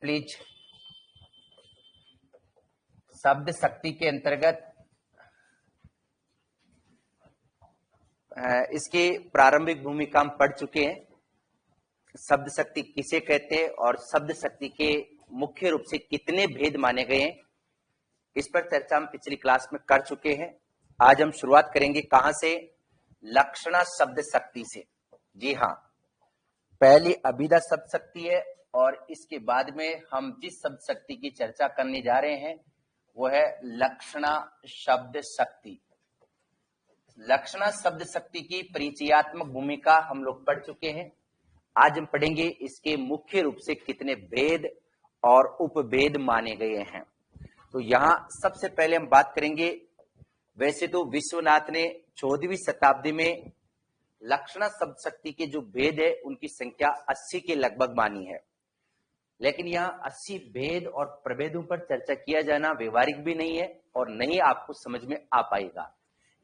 Please शब्द शक्ति के अंतर्गत इसकी प्रारंभिक भूमिका हम पढ़ चुके हैं। शब्द शक्ति किसे कहते हैं और शब्द शक्ति के मुख्य रूप से कितने भेद माने गए हैं, इस पर चर्चा हम पिछली क्लास में कर चुके हैं। आज हम शुरुआत करेंगे कहां से? लक्षणा शब्द शक्ति से। जी हाँ, पहली अभिधा शब्द शक्ति है और इसके बाद में हम जिस शब्द शक्ति की चर्चा करने जा रहे हैं वो है लक्षणा शब्द शक्ति। लक्षणा शब्द शक्ति की परिचयात्मक भूमिका हम लोग पढ़ चुके हैं। आज हम पढ़ेंगे इसके मुख्य रूप से कितने भेद और उपभेद माने गए हैं। तो यहां सबसे पहले हम बात करेंगे, वैसे तो विश्वनाथ ने 14वीं शताब्दी में लक्षणा शब्द शक्ति के जो भेद है उनकी संख्या 80 के लगभग मानी है, लेकिन यहाँ 80 भेद और प्रभेदों पर चर्चा किया जाना व्यवहारिक भी नहीं है और नहीं आपको समझ में आ पाएगा।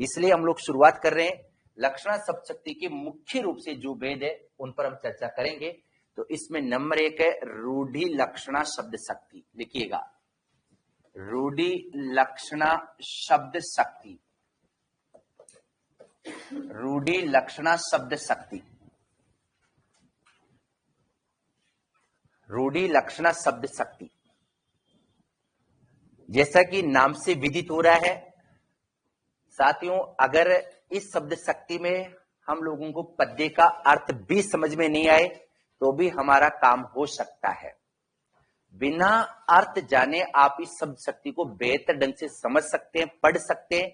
इसलिए हम लोग शुरुआत कर रहे हैं लक्षणा शब्द शक्ति के मुख्य रूप से जो भेद है उन पर हम चर्चा करेंगे। तो इसमें नंबर 1 है रूढ़ि लक्षणा शब्द शक्ति। लिखिएगा, रूढ़ि लक्षणा शब्द शक्ति। रूढ़ि लक्षणा शब्द शक्ति। रूढ़ि लक्षणा शब्द शक्ति जैसा कि नाम से विदित हो रहा है साथियों, अगर इस शब्द शक्ति में हम लोगों को पद्य का अर्थ भी समझ में नहीं आए तो भी हमारा काम हो सकता है। बिना अर्थ जाने आप इस शब्द शक्ति को बेहतर ढंग से समझ सकते हैं, पढ़ सकते हैं।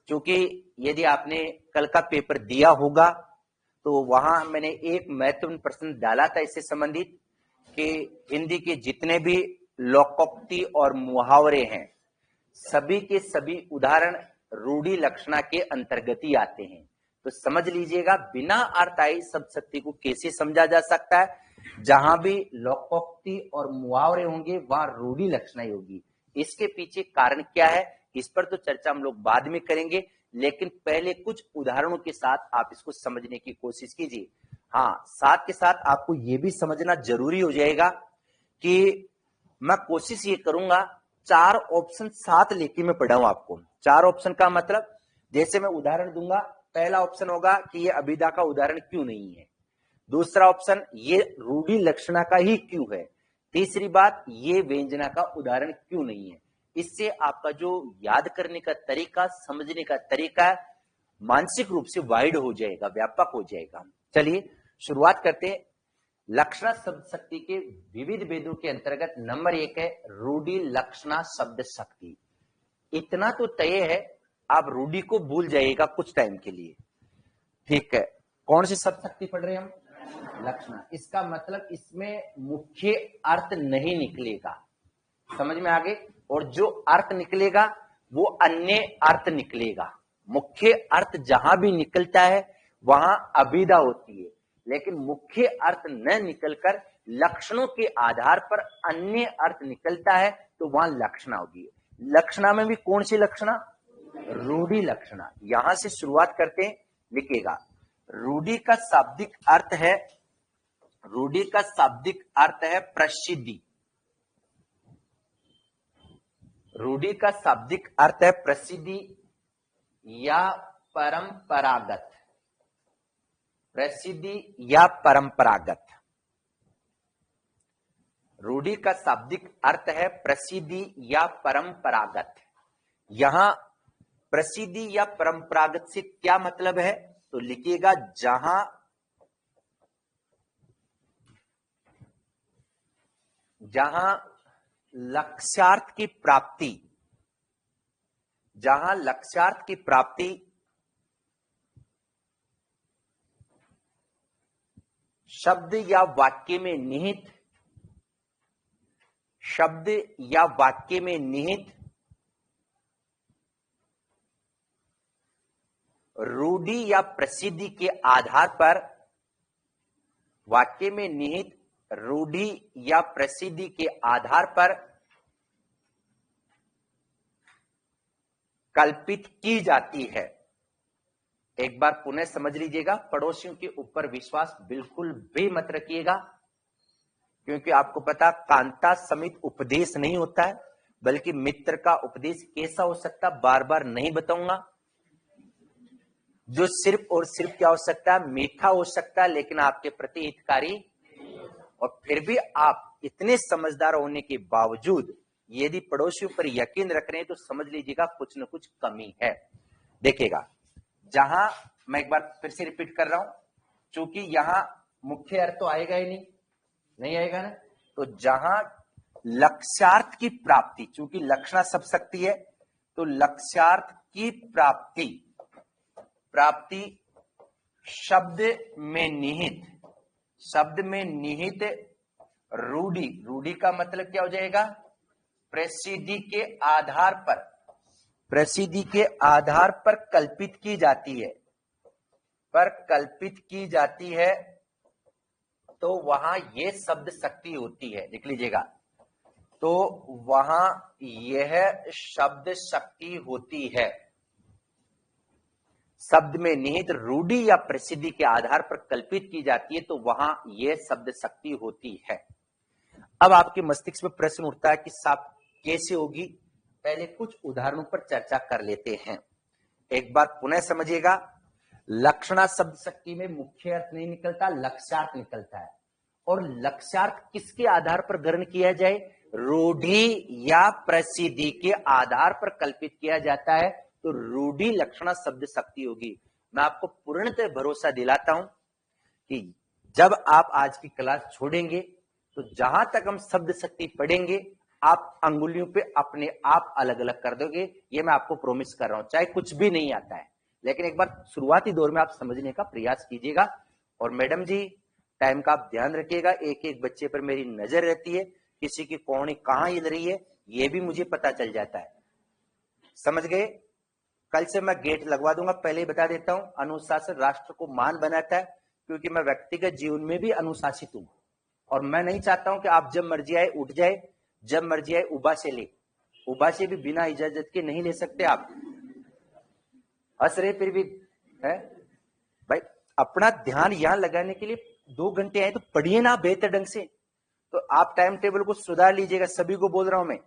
क्योंकि यदि आपने कल का पेपर दिया होगा तो वहां मैंने एक महत्वपूर्ण प्रश्न डाला था इससे संबंधित कि हिंदी के जितने भी लोकोक्ति और मुहावरे हैं सभी के सभी उदाहरण रूढ़ि लक्षणा के अंतर्गत ही आते हैं। तो समझ लीजिएगा, बिना अर्थ आए शब्द शक्ति को कैसे समझा जा सकता है। जहां भी लोकोक्ति और मुहावरे होंगे वहां रूढ़ि लक्षणा ही होगी। इसके पीछे कारण क्या है इस पर तो चर्चा हम लोग बाद में करेंगे, लेकिन पहले कुछ उदाहरणों के साथ आप इसको समझने की कोशिश कीजिए। हाँ, साथ के साथ आपको यह भी समझना जरूरी हो जाएगा कि मैं कोशिश ये करूंगा 4 ऑप्शन साथ लेके मैं पढ़ाऊं आपको। 4 ऑप्शन का मतलब, जैसे मैं उदाहरण दूंगा, पहला ऑप्शन होगा कि ये अभिधा का उदाहरण क्यों नहीं है। दूसरा ऑप्शन, ये रूढ़ि लक्षणा का ही क्यों है। तीसरी बात, ये व्यंजना का उदाहरण क्यों नहीं है। इससे आपका जो याद करने का तरीका, समझने का तरीका मानसिक रूप से वाइड हो जाएगा, व्यापक हो जाएगा। चलिए शुरुआत करते हैं। लक्षणा शब्द शक्ति के विविध भेदों के अंतर्गत नंबर 1 है रूढ़ि लक्षणा शब्द शक्ति। इतना तो तय है, आप रूढ़ि को भूल जाइएगा कुछ टाइम के लिए, ठीक है। कौन सी शब्द शक्ति पढ़ रहे हैं हम? लक्षणा। इसका मतलब इसमें मुख्य अर्थ नहीं निकलेगा, समझ में आ गए। और जो अर्थ निकलेगा वो अन्य अर्थ निकलेगा। मुख्य अर्थ जहां भी निकलता है वहां अभिधा होती है, लेकिन मुख्य अर्थ न निकलकर लक्षणों के आधार पर अन्य अर्थ निकलता है तो वहां लक्षणा होगी। लक्षणा में भी कौन सी लक्षणा? रूढ़ि लक्षणा। यहां से शुरुआत करते हैं। लिखिएगा, रूढ़ि का शाब्दिक अर्थ है, रूढ़ि का शाब्दिक अर्थ है प्रसिद्धि। रूढ़ि का शाब्दिक अर्थ है प्रसिद्धि या परंपरागत। प्रसिद्धि या परंपरागत। रूढ़ि का शाब्दिक अर्थ है प्रसिद्धि या परंपरागत। यहां प्रसिद्धि या परंपरागत से क्या मतलब है तो लिखिएगा, जहां लक्ष्यार्थ की प्राप्ति, जहां लक्ष्यार्थ की प्राप्ति शब्द या वाक्य में निहित, शब्द या वाक्य में निहित रूढ़ि या प्रसिद्धि के आधार पर, वाक्य में निहित रूढ़ि या प्रसिद्धि के आधार पर कल्पित की जाती है। एक बार पुनः समझ लीजिएगा, पड़ोसियों के ऊपर विश्वास बिल्कुल भी मत रखिएगा, क्योंकि आपको पता कांता समित उपदेश नहीं होता है, बल्कि मित्र का उपदेश कैसा हो सकता बार बार नहीं बताऊंगा। जो सिर्फ और सिर्फ क्या हो सकता है, मीठा हो सकता है, लेकिन आपके प्रति हितकारी। और फिर भी आप इतने समझदार होने के बावजूद यदि पड़ोसियों पर यकीन रख रहे हैं तो समझ लीजिएगा कुछ न कुछ कमी है। देखिएगा, जहां मैं एक बार फिर से रिपीट कर रहा हूं, चूंकि यहां मुख्य अर्थ तो आएगा ही नहीं आएगा ना, तो जहां लक्ष्यार्थ की प्राप्ति, चूंकि लक्षणा सब शक्ति है, तो लक्ष्यार्थ की प्राप्ति शब्द में निहित रूढ़ी का मतलब क्या हो जाएगा, प्रसिद्धि के आधार पर कल्पित की जाती है, तो वहां ये शब्द शक्ति होती है। लिख लीजिएगा, तो वहां यह शब्द शक्ति होती है। शब्द में निहित रूढ़ी या प्रसिद्धि के आधार पर कल्पित की जाती है, तो वहां यह शब्द शक्ति होती है। अब आपके मस्तिष्क में प्रश्न उठता है कि साहब कैसे होगी। पहले कुछ उदाहरणों पर चर्चा कर लेते हैं। एक बार पुनः समझिएगा, लक्षणा शब्द शक्ति में मुख्य अर्थ नहीं निकलता, लक्ष्यार्थ निकलता है। और लक्ष्यार्थ किसके आधार पर ग्रहण किया जाए, रूढ़ी या प्रसिद्धि के आधार पर कल्पित किया जाता है, तो रूढ़ी लक्षणा शब्द शक्ति होगी। मैं आपको पूर्णतः भरोसा दिलाता हूं कि जब आप आज की क्लास छोड़ेंगे तो जहां तक हम शब्द शक्ति पढ़ेंगे आप अंगुलियों पे अपने आप अलग अलग कर दोगे। ये मैं आपको प्रॉमिस कर रहा हूं, चाहे कुछ भी नहीं आता है, लेकिन एक बार शुरुआती दौर में आप समझने का प्रयास कीजिएगा। और मैडम जी, टाइम का आप ध्यान रखिएगा, एक एक बच्चे पर मेरी नजर रहती है, किसी की कोहनी कहां हिल रही है ये भी मुझे पता चल जाता है। समझ गए? कल से मैं गेट लगवा दूंगा। पहले ही बता देता हूं, अनुशासन राष्ट्र को मान बनाता है, क्योंकि मैं व्यक्तिगत जीवन में भी अनुशासित हूं। और मैं नहीं चाहता हूं कि आप जब मर्जी आए उठ जाए, जब मर्जी आए उबा से ले। उबा से भी बिना इजाजत के नहीं ले सकते आप। हंस रहे फिर भी है भाई। अपना ध्यान यहां लगाने के लिए 2 घंटे आए तो पढ़िए ना बेहतर ढंग से। तो आप टाइम टेबल को सुधार लीजिएगा, सभी को बोल रहा हूं मैं।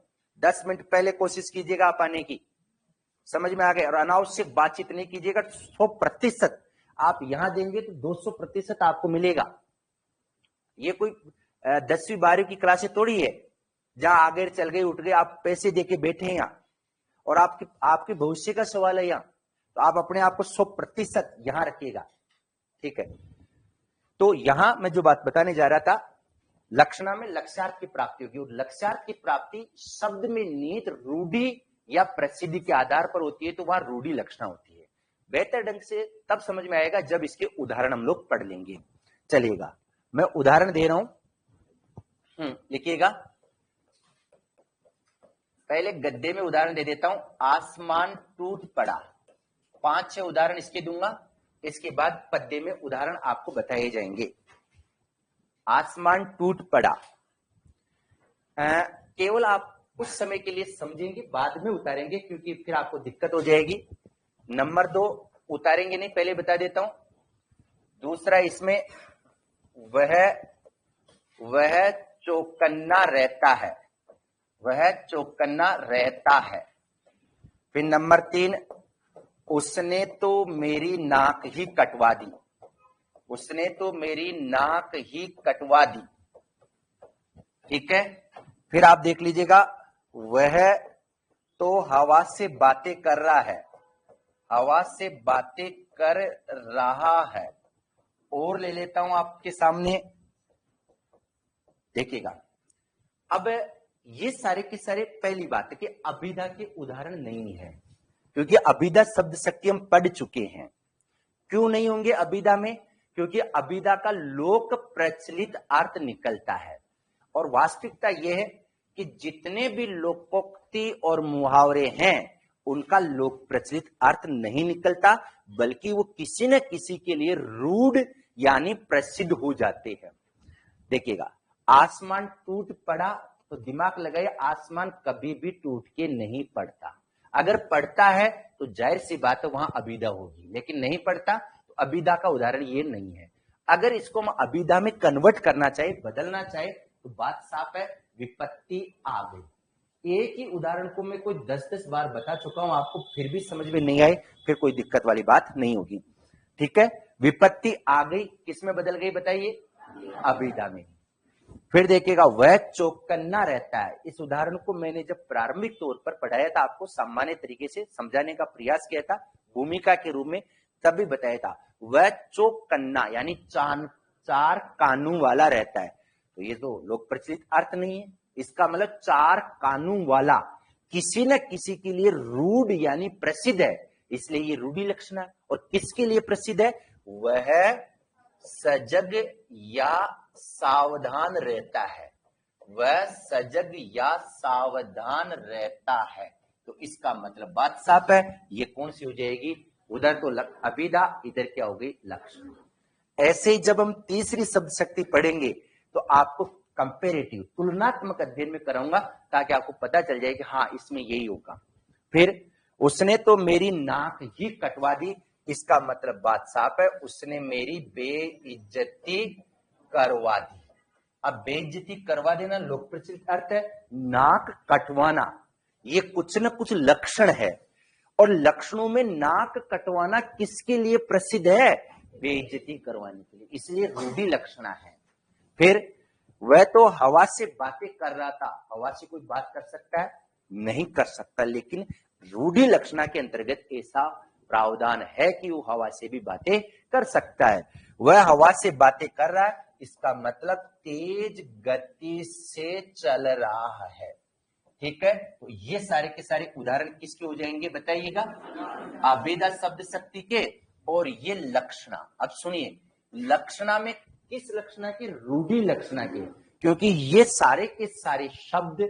10 मिनट पहले कोशिश कीजिएगा आप आने की। समझ में आ गया? और अनावश्यक बातचीत नहीं कीजिएगा। 100% आप यहां देंगे तो 200% आपको मिलेगा। ये कोई 10वीं 12वीं की क्लासें थोड़ी है जहां आगे चल गए उठ गए, आप पैसे देके बैठे हैं यहाँ, और आपके भविष्य का सवाल है यहाँ। तो आप अपने आप को 100% यहां रखिएगा, ठीक है? तो यहां मैं जो बात बताने जा रहा था, लक्षणा में लक्ष्यार्थ की प्राप्ति होगी, और लक्ष्यार्थ की प्राप्ति शब्द में निहित रूढ़ी या प्रसिद्धि के आधार पर होती है, तो वहां रूढ़ी लक्षणा होती है। बेहतर ढंग से तब समझ में आएगा जब इसके उदाहरण हम लोग पढ़ लेंगे। चलिएगा, मैं उदाहरण दे रहा हूं, लिखिएगा। पहले गद्दे में उदाहरण दे देता हूं। आसमान टूट पड़ा। 5-6 उदाहरण इसके दूंगा, इसके बाद पद्य में उदाहरण आपको बताए जाएंगे। आसमान टूट पड़ा, केवल आप कुछ समय के लिए समझेंगे, बाद में उतारेंगे, क्योंकि फिर आपको दिक्कत हो जाएगी। नंबर 2 उतारेंगे नहीं, पहले बता देता हूं। दूसरा, इसमें वह चौकन्ना रहता है, वह चौकन्ना रहता है। फिर नंबर 3, उसने तो मेरी नाक ही कटवा दी, उसने तो मेरी नाक ही कटवा दी, ठीक है? फिर आप देख लीजिएगा, वह तो हवा से बातें कर रहा है, हवा से बातें कर रहा है। और ले लेता हूं आपके सामने, देखिएगा। अब ये सारे के सारे, पहली बात है कि अभिधा के उदाहरण नहीं है, क्योंकि अभिधा शब्द शक्ति हम पढ़ चुके हैं। क्यों नहीं होंगे अभिधा में? क्योंकि अभिधा का लोक प्रचलित अर्थ निकलता है, और वास्तविकता यह है कि जितने भी लोकोक्ति और मुहावरे हैं उनका लोक प्रचलित अर्थ नहीं निकलता, बल्कि वो किसी न किसी के लिए रूढ़ यानी प्रसिद्ध हो जाते हैं। देखिएगा, आसमान टूट पड़ा, तो दिमाग लगाइए, आसमान कभी भी टूट के नहीं पड़ता। अगर पड़ता है तो जाहिर सी बात है वहां अभिधा होगी, लेकिन नहीं पड़ता, तो अभिधा का उदाहरण ये नहीं है। अगर इसको हम अभिधा में कन्वर्ट करना चाहे, बदलना चाहे, तो बात साफ है, विपत्ति आ गई। एक ही उदाहरण को मैं कोई 10-10 बार बता चुका हूं, आपको फिर भी समझ में नहीं आए, फिर कोई दिक्कत वाली बात नहीं होगी। ठीक है, विपत्ति आ गई, किसमें बदल गई बताइए? अबिदा में। फिर देखिएगा, वह चौकन्ना रहता है। इस उदाहरण को मैंने जब प्रारंभिक तौर पर पढ़ाया था, आपको सामान्य तरीके से समझाने का प्रयास किया था भूमिका के रूप में, तब भी बताया था। वह चौकन्ना यानी चार कानों वाला रहता है। तो ये तो लोक प्रचलित अर्थ नहीं है, इसका मतलब चार कानों वाला किसी न किसी के लिए रूढ़ यानी प्रसिद्ध है, इसलिए ये रूढ़ी लक्षण है। और किसके लिए प्रसिद्ध है? वह सजग या सावधान रहता है, वह सजग या सावधान रहता है। तो इसका मतलब बात साफ है, ये कौन सी हो जाएगी? उधर तो अभिधा, इधर क्या हो गई? लक्षण। ऐसे ही जब हम तीसरी शब्द शक्ति पढ़ेंगे तो आपको कंपेरेटिव तुलनात्मक अध्ययन में कराऊंगा, ताकि आपको पता चल जाए कि हाँ इसमें यही होगा। फिर उसने तो मेरी नाक ही कटवा दी, इसका मतलब बात साफ है, उसने मेरी बेइज्जती करवा दी। अब बेइज्जती करवा देना लोक प्रचलित अर्थ है, नाक कटवाना ये कुछ न कुछ लक्षण है, और लक्षणों में नाक कटवाना किसके लिए प्रसिद्ध है? बेइज्जती करवाने के लिए, इसलिए रूढ़ी लक्षणा है। फिर वह तो हवा से बातें कर रहा था, हवा से कोई बात कर सकता है? नहीं कर सकता, लेकिन रूढ़ी लक्षणा के अंतर्गत ऐसा प्रावधान है कि वो हवा से भी बातें कर सकता है। वह हवा से बातें कर रहा है, इसका मतलब तेज गति से चल रहा है। ठीक है, तो ये सारे के सारे उदाहरण किसके हो जाएंगे बताइएगा? अभेदा शब्द शक्ति के और ये लक्षणा। अब सुनिए, लक्षणा में किस लक्षणा की? रूढ़ी लक्षणा के, क्योंकि ये सारे के सारे शब्द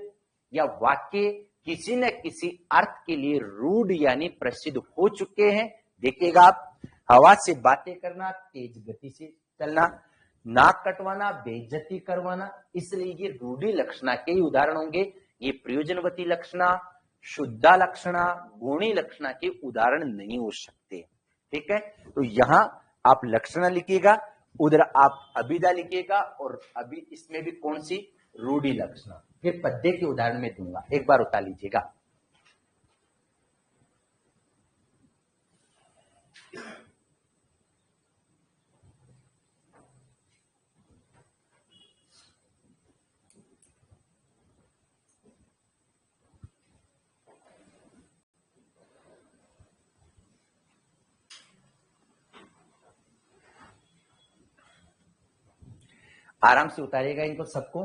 या वाक्य किसी न किसी अर्थ के लिए रूढ़ यानी प्रसिद्ध हो चुके हैं। देखिएगा आप, हवा से बातें करना, तेज गति से चलना, नाक कटवाना, बेइज्जती करवाना, इसलिए ये रूढ़ी लक्षणा के ही उदाहरण होंगे। ये प्रयोजनवती लक्षणा, शुद्धा लक्षणा, गुणी लक्षणा के उदाहरण नहीं हो सकते। ठीक है, तो यहां आप लक्षणा लिखिएगा, उधर आप अभिधा लिखिएगा, और अभी इसमें भी कौन सी? रूढ़ी लक्षणा। फिर पद्य के उदाहरण में दूंगा, एक बार उतार लीजिएगा। आराम से उतारिएगा इनको सबको।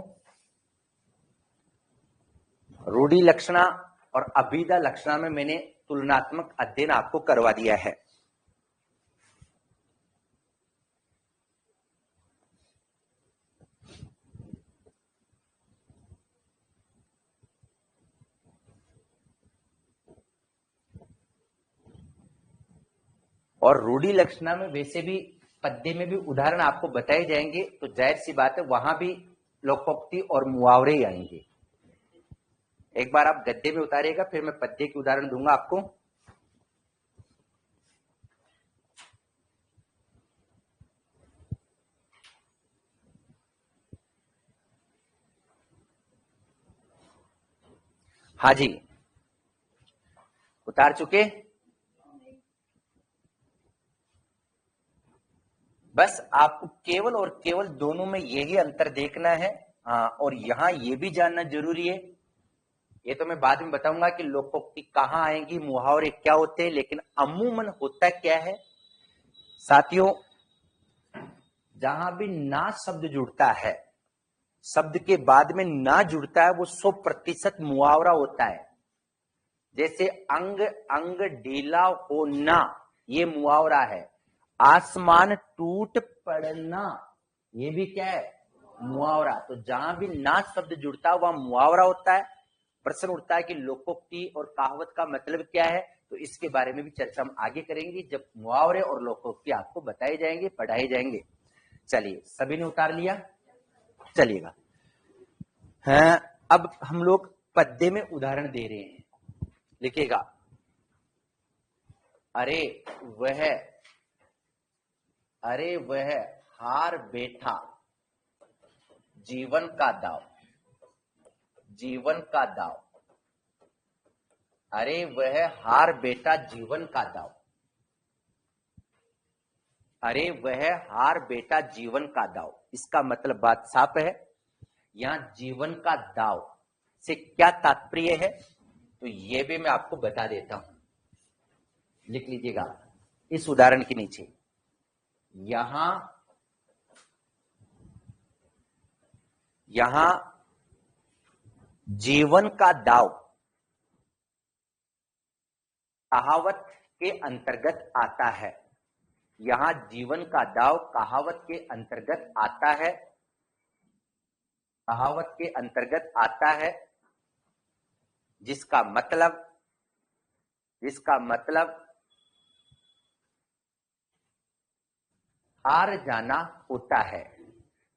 रूढ़ी लक्षणा और अभिधा लक्षणा में मैंने तुलनात्मक अध्ययन आपको करवा दिया है। और रूढ़ी लक्षणा में वैसे भी पद्य में भी उदाहरण आपको बताए जाएंगे, तो जाहिर सी बात है वहां भी लोकोक्ति और मुहावरे ही आएंगे। एक बार आप गद्य में उतारिएगा, फिर मैं पद्य के उदाहरण दूंगा आपको। हाँ जी, उतार चुके? बस आपको केवल और केवल दोनों में यही अंतर देखना है। हाँ, और यहां ये भी जानना जरूरी है, ये तो मैं बाद में बताऊंगा कि लोकोक्ति कहां आएंगी, मुहावरे क्या होते हैं, लेकिन अमूमन होता क्या है साथियों, जहां भी ना शब्द जुड़ता है, शब्द के बाद में ना जुड़ता है, वो 100% मुहावरा होता है। जैसे अंग अंग ढीला होना, ये मुहावरा है। आसमान टूट पड़ना, ये भी क्या है? मुहावरा। तो जहां भी ना शब्द जुड़ता है वहां मुहावरा होता है। प्रश्न उठता है कि लोकोक्ति और कहावत का मतलब क्या है, तो इसके बारे में भी चर्चा हम आगे करेंगे, जब मुहावरे और लोकोक्ति आपको बताए जाएंगे, पढ़ाए जाएंगे। चलिए, सभी ने उतार लिया? चलिएगा, हाँ, अब हम लोग पद्य में उदाहरण दे रहे हैं। लिखिएगा, अरे वह हार बैठा जीवन का दाव, जीवन का दाव। अरे वह हार बेटा जीवन का दाव, अरे वह हार बेटा जीवन का दाव। इसका मतलब बात साफ है। यहां जीवन का दाव से क्या तात्पर्य है, तो यह भी मैं आपको बता देता हूं। लिख लीजिएगा इस उदाहरण के नीचे। यहां जीवन का दाव कहावत के अंतर्गत आता है। यहां जीवन का दाव कहावत के अंतर्गत आता है, कहावत के अंतर्गत आता है, जिसका मतलब हार जाना होता है,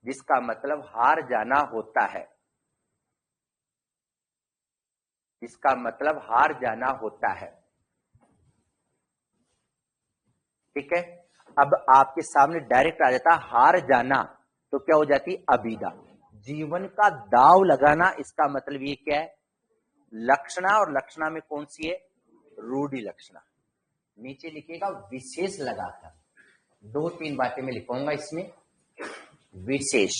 जिसका मतलब हार जाना होता है, इसका मतलब हार जाना होता है। ठीक है। अब आपके सामने डायरेक्ट आ जाता हार जाना, तो क्या हो जाती अभिधा। जीवन का दाव लगाना, इसका मतलब ये क्या है, लक्षणा, और लक्षणा में कौन सी है, रूढ़ि लक्षणा। नीचे लिखिएगा विशेष लगाकर। 2-3 बातें मैं लिखूंगा इसमें। विशेष,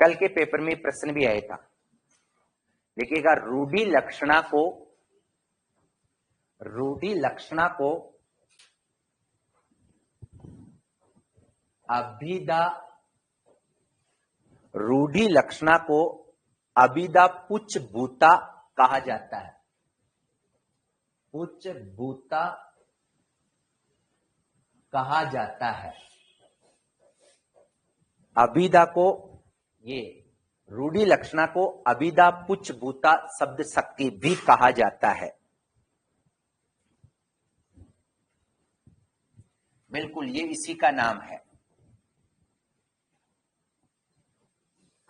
कल के पेपर में प्रश्न भी आया था। देखिएगा रूढ़ि लक्षणा अभिधा पुच्छभूता कहा जाता है। पुच्छभूता कहा जाता है। अभिधा को, ये रूढ़ि लक्षणा को अभिधा पुच्छभूता शब्द शक्ति भी कहा जाता है। बिल्कुल ये इसी का नाम है।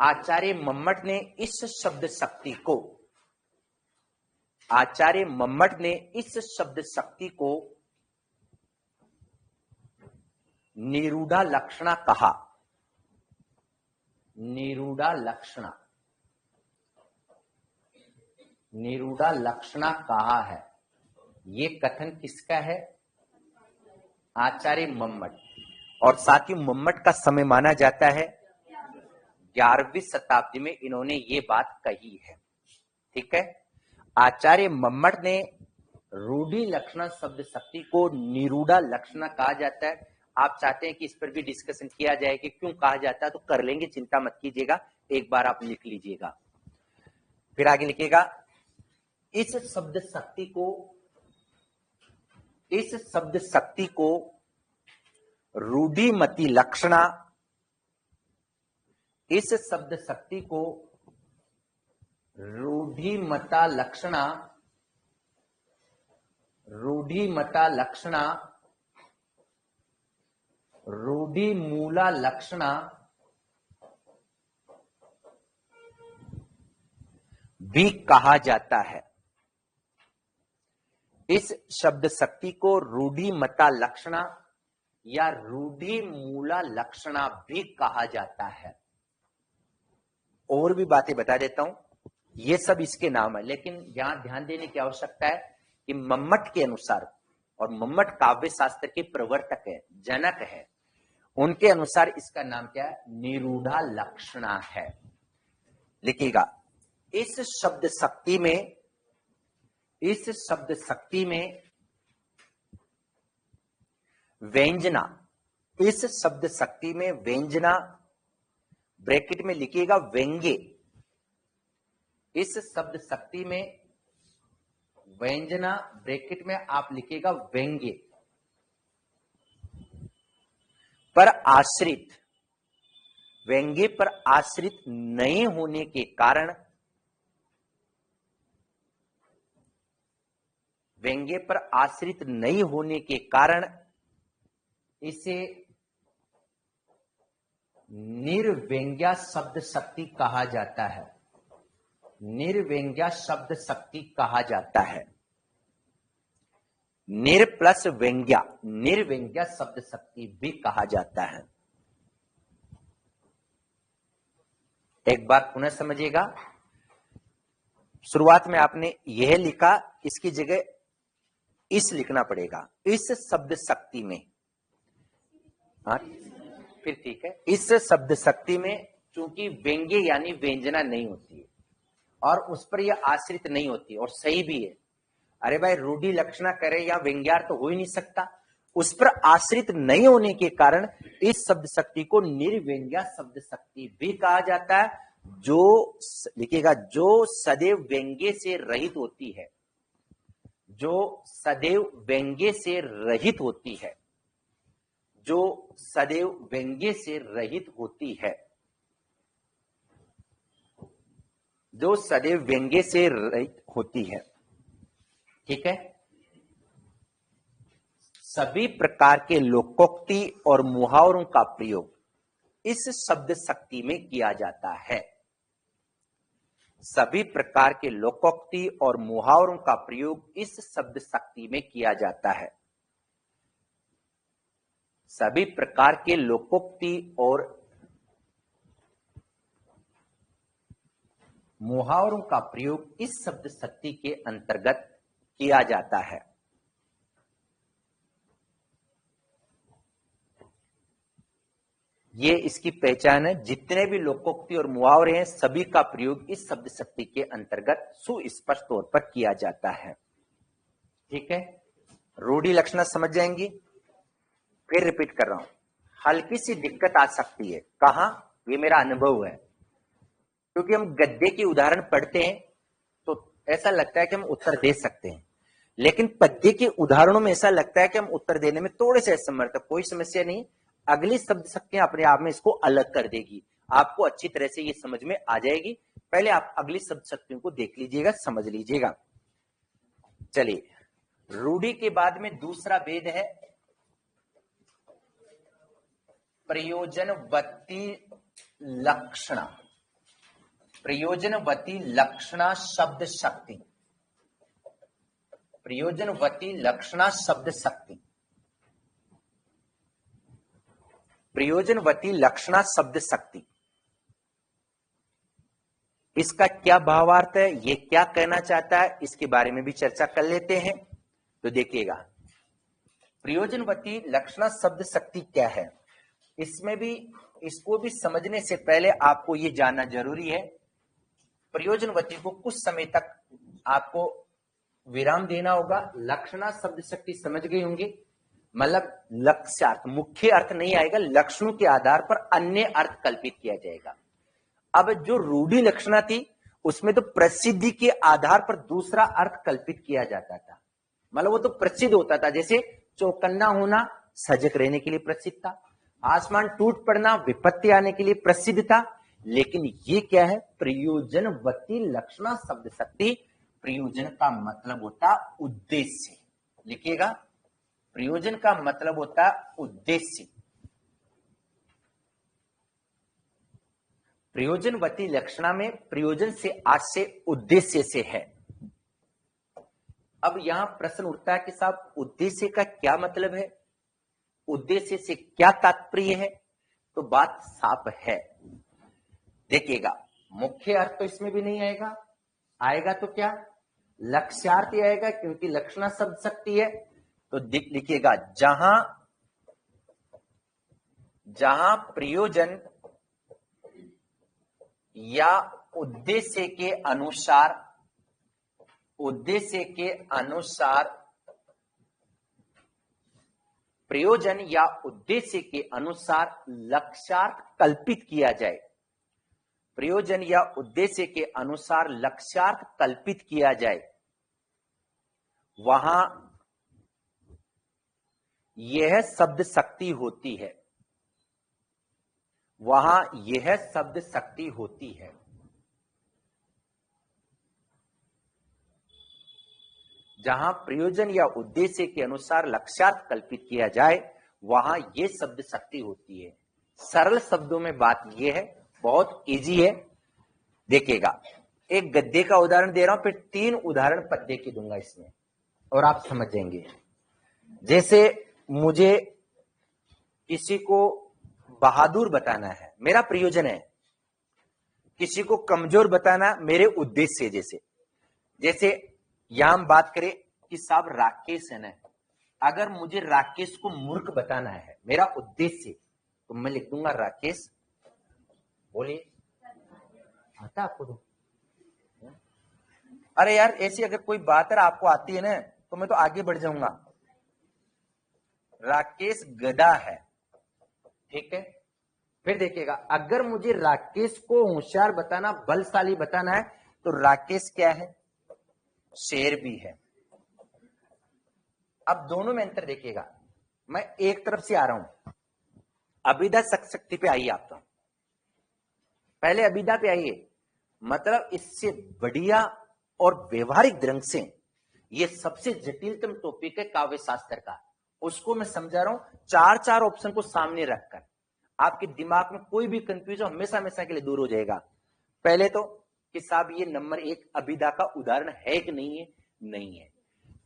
आचार्य मम्मट ने इस शब्द शक्ति को निरूढ़ा लक्षणा कहा। निरूढ़ा लक्षणा कहा है। ये कथन किसका है, आचार्य मम्मट। और साथ ही मम्मट का समय माना जाता है 11वीं शताब्दी में इन्होंने ये बात कही है। ठीक है। आचार्य मम्मट ने रूढ़ि लक्षणा शब्द शक्ति को निरूढ़ा लक्षणा कहा जाता है। आप चाहते हैं कि इस पर भी डिस्कशन किया जाए कि क्यों कहा जाता है, तो कर लेंगे, चिंता मत कीजिएगा। एक बार आप लिख लीजिएगा, फिर आगे लिखिएगा इस शब्द शक्ति को रूढ़िमती लक्षणा, इस शब्द शक्ति को रूढ़िमता लक्षणा, रूढ़िमूला लक्षणा भी कहा जाता है। इस शब्द शक्ति को रूढ़िमता लक्षणा या रूढ़िमूला लक्षणा भी कहा जाता है। और भी बातें बता देता हूं, ये सब इसके नाम है, लेकिन यहां ध्यान देने की आवश्यकता है कि मम्मट के अनुसार, और मम्मट काव्य शास्त्र के प्रवर्तक है, जनक है, उनके अनुसार इसका नाम क्या है, निरूढ़ा लक्षणा है। लिखिएगा इस शब्द शक्ति में व्यंजना, इस शब्द शक्ति में व्यंजना, ब्रैकेट में लिखिएगा व्यंग्य, इस शब्द शक्ति में व्यंजना, ब्रैकेट में आप लिखिएगा व्यंग्य पर आश्रित, व्यंग्य पर आश्रित नहीं होने के कारण, व्यंग्य पर आश्रित नहीं होने के कारण इसे निर्व्यंग्या शब्द शक्ति कहा जाता है। निर्व्यंग्या शब्द शक्ति कहा जाता है। निर प्लस व्यंग्या, निर्व्यंग्या शब्द शक्ति भी कहा जाता है। एक बार पुनः समझिएगा, शुरुआत में आपने यह लिखा, इसकी जगह इस लिखना पड़ेगा, इस शब्द शक्ति में। हाँ फिर ठीक है। इस शब्द शक्ति में चूंकि व्यंग्य यानी व्यंजना नहीं होती है और उस पर यह आश्रित नहीं होती, और सही भी है। अरे भाई रूढ़ि लक्षणा करे या व्यंग्यार तो हो ही नहीं सकता, उस पर आश्रित नहीं होने के कारण इस शब्द शक्ति को निर्व्यंग्या शब्द शक्ति भी कहा जाता है, जो लिखिएगा जो सदैव व्यंग्य से रहित होती है, जो सदैव व्यंग्य से रहित होती है, जो सदैव व्यंग्य से रहित होती है, जो सदैव व्यंग्य से रहित होती है। ठीक है। सभी प्रकार के लोकोक्ति और मुहावरों का प्रयोग इस शब्द शक्ति में किया जाता है। सभी प्रकार के लोकोक्ति और मुहावरों का प्रयोग इस शब्द शक्ति में किया जाता है। सभी प्रकार के लोकोक्ति और मुहावरों का प्रयोग इस शब्द शक्ति के अंतर्गत किया जाता है। ये इसकी पहचान है। जितने भी लोकोक्ति और मुहावरे हैं सभी का प्रयोग इस शब्द शक्ति के अंतर्गत सुस्पष्ट तौर पर किया जाता है। ठीक है। रूढ़ि लक्षणा समझ जाएंगी। फिर रिपीट कर रहा हूं, हल्की सी दिक्कत आ सकती है। कहां? ये मेरा अनुभव है, क्योंकि हम गद्य के उदाहरण पढ़ते हैं तो ऐसा लगता है कि हम उत्तर दे सकते हैं, लेकिन पद्य के उदाहरणों में ऐसा लगता है कि हम उत्तर देने में थोड़े से असमर्थ। कोई समस्या नहीं, अगली शब्द शक्तियां अपने आप में इसको अलग कर देगी, आपको अच्छी तरह से ये समझ में आ जाएगी। पहले आप अगली शब्द शक्तियों को देख लीजिएगा, समझ लीजिएगा। चलिए, रूढ़ि के बाद में दूसरा वेद है प्रयोजनवती लक्षणा। प्रयोजनवती लक्षणा शब्द शक्ति। प्रयोजनवती लक्षणा शब्द शक्ति। प्रयोजनवती लक्षणा शब्द शक्ति, इसका क्या भावार्थ है, ये क्या कहना चाहता है, इसके बारे में भी चर्चा कर लेते हैं। तो देखिएगा, प्रयोजनवती लक्षणा शब्द शक्ति क्या है, इसमें भी इसको भी समझने से पहले आपको ये जानना जरूरी है। प्रयोजनवती को कुछ समय तक आपको विराम देना होगा। लक्षणा शब्द शक्ति समझ गए होंगे, मतलब लक्ष्यार्थ, मुख्य अर्थ नहीं आएगा, लक्षणों के आधार पर अन्य अर्थ कल्पित किया जाएगा। अब जो रूढ़ि लक्षणा थी उसमें तो प्रसिद्धि के आधार पर दूसरा अर्थ कल्पित किया जाता था, मतलब वो तो प्रसिद्ध होता था। जैसे चौकन्ना होना सजग रहने के लिए प्रसिद्ध था, आसमान टूट पड़ना विपत्ति आने के लिए प्रसिद्ध था। लेकिन ये क्या है, प्रयोजनवती लक्षणा शब्द शक्ति। प्रयोजन का मतलब होता उद्देश्य, लिखिएगा, प्रयोजन का मतलब होता उद्देश्य। प्रयोजनवती लक्षणा में प्रयोजन से आशय उद्देश्य से है। अब यहां प्रश्न उठता है कि साहब उद्देश्य का क्या मतलब है, उद्देश्य से क्या तात्पर्य है? तो बात साफ है। देखिएगा, मुख्य अर्थ तो इसमें भी नहीं आएगा, आएगा तो क्या, लक्ष्यार्थ ही आएगा, क्योंकि लक्षणा शब्द शक्ति है। तो लिखिएगा, जहां प्रयोजन या उद्देश्य के अनुसार प्रयोजन या उद्देश्य के अनुसार लक्ष्यार्थ कल्पित किया जाए, प्रयोजन या उद्देश्य के अनुसार लक्ष्यार्थ कल्पित किया जाए, वहां यह शब्द शक्ति होती है, वहां यह शब्द शक्ति होती है। जहां प्रयोजन या उद्देश्य के अनुसार लक्ष्यार्थ कल्पित किया जाए वहां यह शब्द शक्ति होती है। सरल शब्दों में बात यह है, बहुत इजी है। देखिएगा, एक गद्य का उदाहरण दे रहा हूं, फिर 3 उदाहरण पद्य के दूंगा इसमें, और आप समझ जाएंगे। जैसे मुझे किसी को बहादुर बताना है, मेरा प्रयोजन है किसी को कमजोर बताना मेरे उद्देश्य, जैसे यहां हम बात करें कि साहब राकेश है ना, अगर मुझे राकेश को मूर्ख बताना है मेरा उद्देश्य, तो मैं लिख दूंगा राकेश, बोलिए आता आपको तो? अरे यार ऐसी अगर कोई बात है आपको आती है ना तो मैं तो आगे बढ़ जाऊंगा। राकेश गधा है, ठीक है। फिर देखिएगा, अगर मुझे राकेश को होशियार बताना, बलशाली बताना है, तो राकेश क्या है? शेर भी है। अब दोनों में अंतर देखिएगा, मैं एक तरफ से आ रहा हूं, अभिधा शक्ति पे आइए आप, तो पहले अभिधा पे आइए, मतलब इससे बढ़िया और व्यवहारिक ढंग से ये सबसे जटिलतम टॉपिक है काव्य शास्त्र का, उसको मैं समझा रहा हूं चार चार ऑप्शन को सामने रखकर, आपके दिमाग में कोई भी कंफ्यूजन हमेशा हमेशा के लिए दूर हो जाएगा। पहले तो कि साहब ये नंबर एक अभिधा का उदाहरण है कि नहीं है? नहीं है,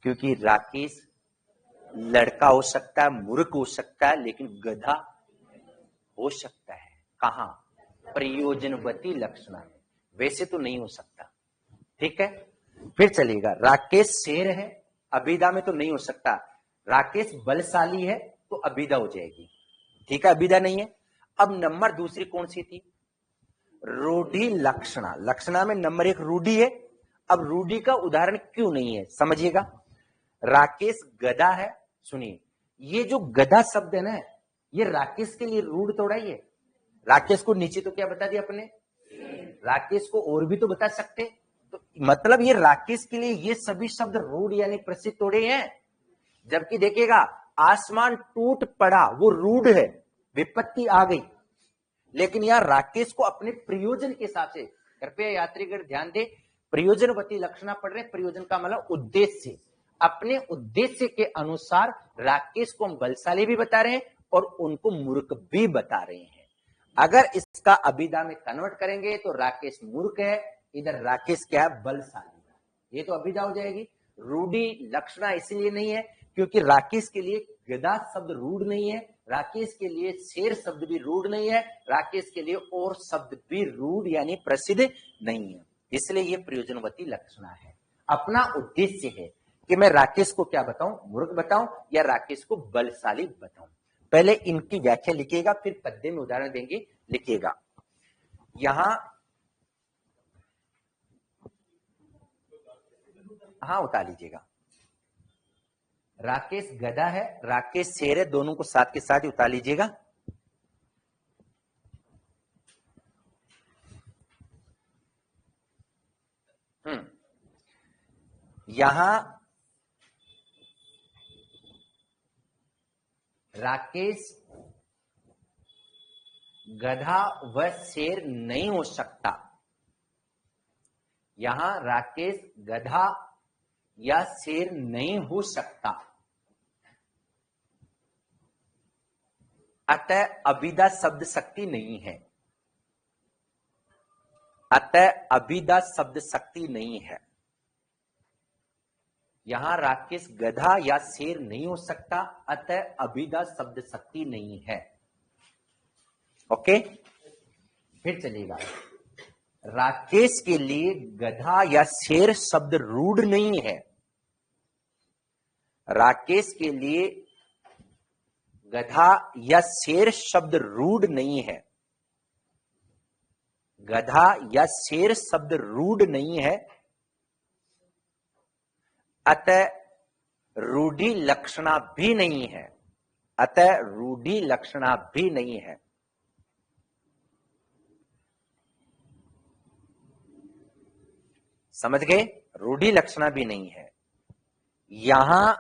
क्योंकि राकेश लड़का हो सकता है, मूर्ख हो सकता है, लेकिन गधा हो सकता है। कहां? प्रयोजनवती लक्षणा में, वैसे तो नहीं हो सकता, ठीक है। फिर चलेगा, राकेश शेर है, अभिधा में तो नहीं हो सकता। राकेश बलशाली है तो अभिधा हो जाएगी, ठीक है, अभिधा नहीं है। अब नंबर दूसरी कौन सी थी? रूढ़ि लक्षणा। लक्षणा में नंबर एक रूढ़ि है। अब रूढ़ि का उदाहरण क्यों नहीं है समझिएगा। राकेश गधा है, सुनिए, ये जो गधा शब्द है ना, ये राकेश के लिए रूढ़ थोड़ा ही है। राकेश को नीचे तो क्या बता दिया अपने, राकेश को और भी तो बता सकते, तो मतलब ये राकेश के लिए ये सभी शब्द रूढ़ यानी प्रसिद्ध थोड़े हैं। जबकि देखिएगा, आसमान टूट पड़ा वो रूढ़ है, विपत्ति आ गई, लेकिन यहां राकेश को अपने प्रयोजन के हिसाब से, कृपया यात्रीगण ध्यान दे, प्रयोजनवती लक्षणा पढ़ रहे, प्रयोजन का मतलब उद्देश्य, अपने उद्देश्य के अनुसार राकेश को हम बलशाली भी बता रहे हैं और उनको मूर्ख भी बता रहे हैं। अगर इसका अभिधा में कन्वर्ट करेंगे तो राकेश मूर्ख है, इधर राकेश क्या है? बलशाली, ये तो अभिधा हो जाएगी। रूढ़ि लक्षणा इसलिए नहीं है क्योंकि राकेश के लिए गधा शब्द रूढ़ नहीं है, राकेश के लिए शेर शब्द भी रूढ़ नहीं है, राकेश के लिए और शब्द भी रूढ़ यानी प्रसिद्ध नहीं है, इसलिए ये प्रयोजनवती लक्षणा है। अपना उद्देश्य है कि मैं राकेश को क्या बताऊं? मूर्ख बताऊं या राकेश को बलशाली बताऊं। पहले इनकी व्याख्या लिखिएगा, फिर पद्य में उदाहरण देंगे, लिखिएगा। यहां हाँ उतार लीजिएगा, राकेश गधा है, राकेश शेर है, दोनों को साथ के साथ ही उतार लीजिएगा। यहां राकेश गधा व शेर नहीं हो सकता, यहां राकेश गधा या शेर नहीं हो सकता, अतः अभिधा शब्द शक्ति नहीं है, अतः अभिधा शब्द शक्ति नहीं है। यहां राकेश गधा या शेर नहीं हो सकता, अतः अभिधा शब्द शक्ति नहीं है। ओके, फिर चलिएगा, राकेश के लिए गधा या शेर शब्द रूढ़ नहीं है, राकेश के लिए गधा या शेर शब्द रूढ़ नहीं है, गधा या शेर शब्द रूढ़ नहीं है, अतः रूढ़ि लक्षणा भी नहीं है, अतः रूढ़ि लक्षणा भी नहीं है। समझ गए? रूढ़ि लक्षणा भी नहीं है। यहां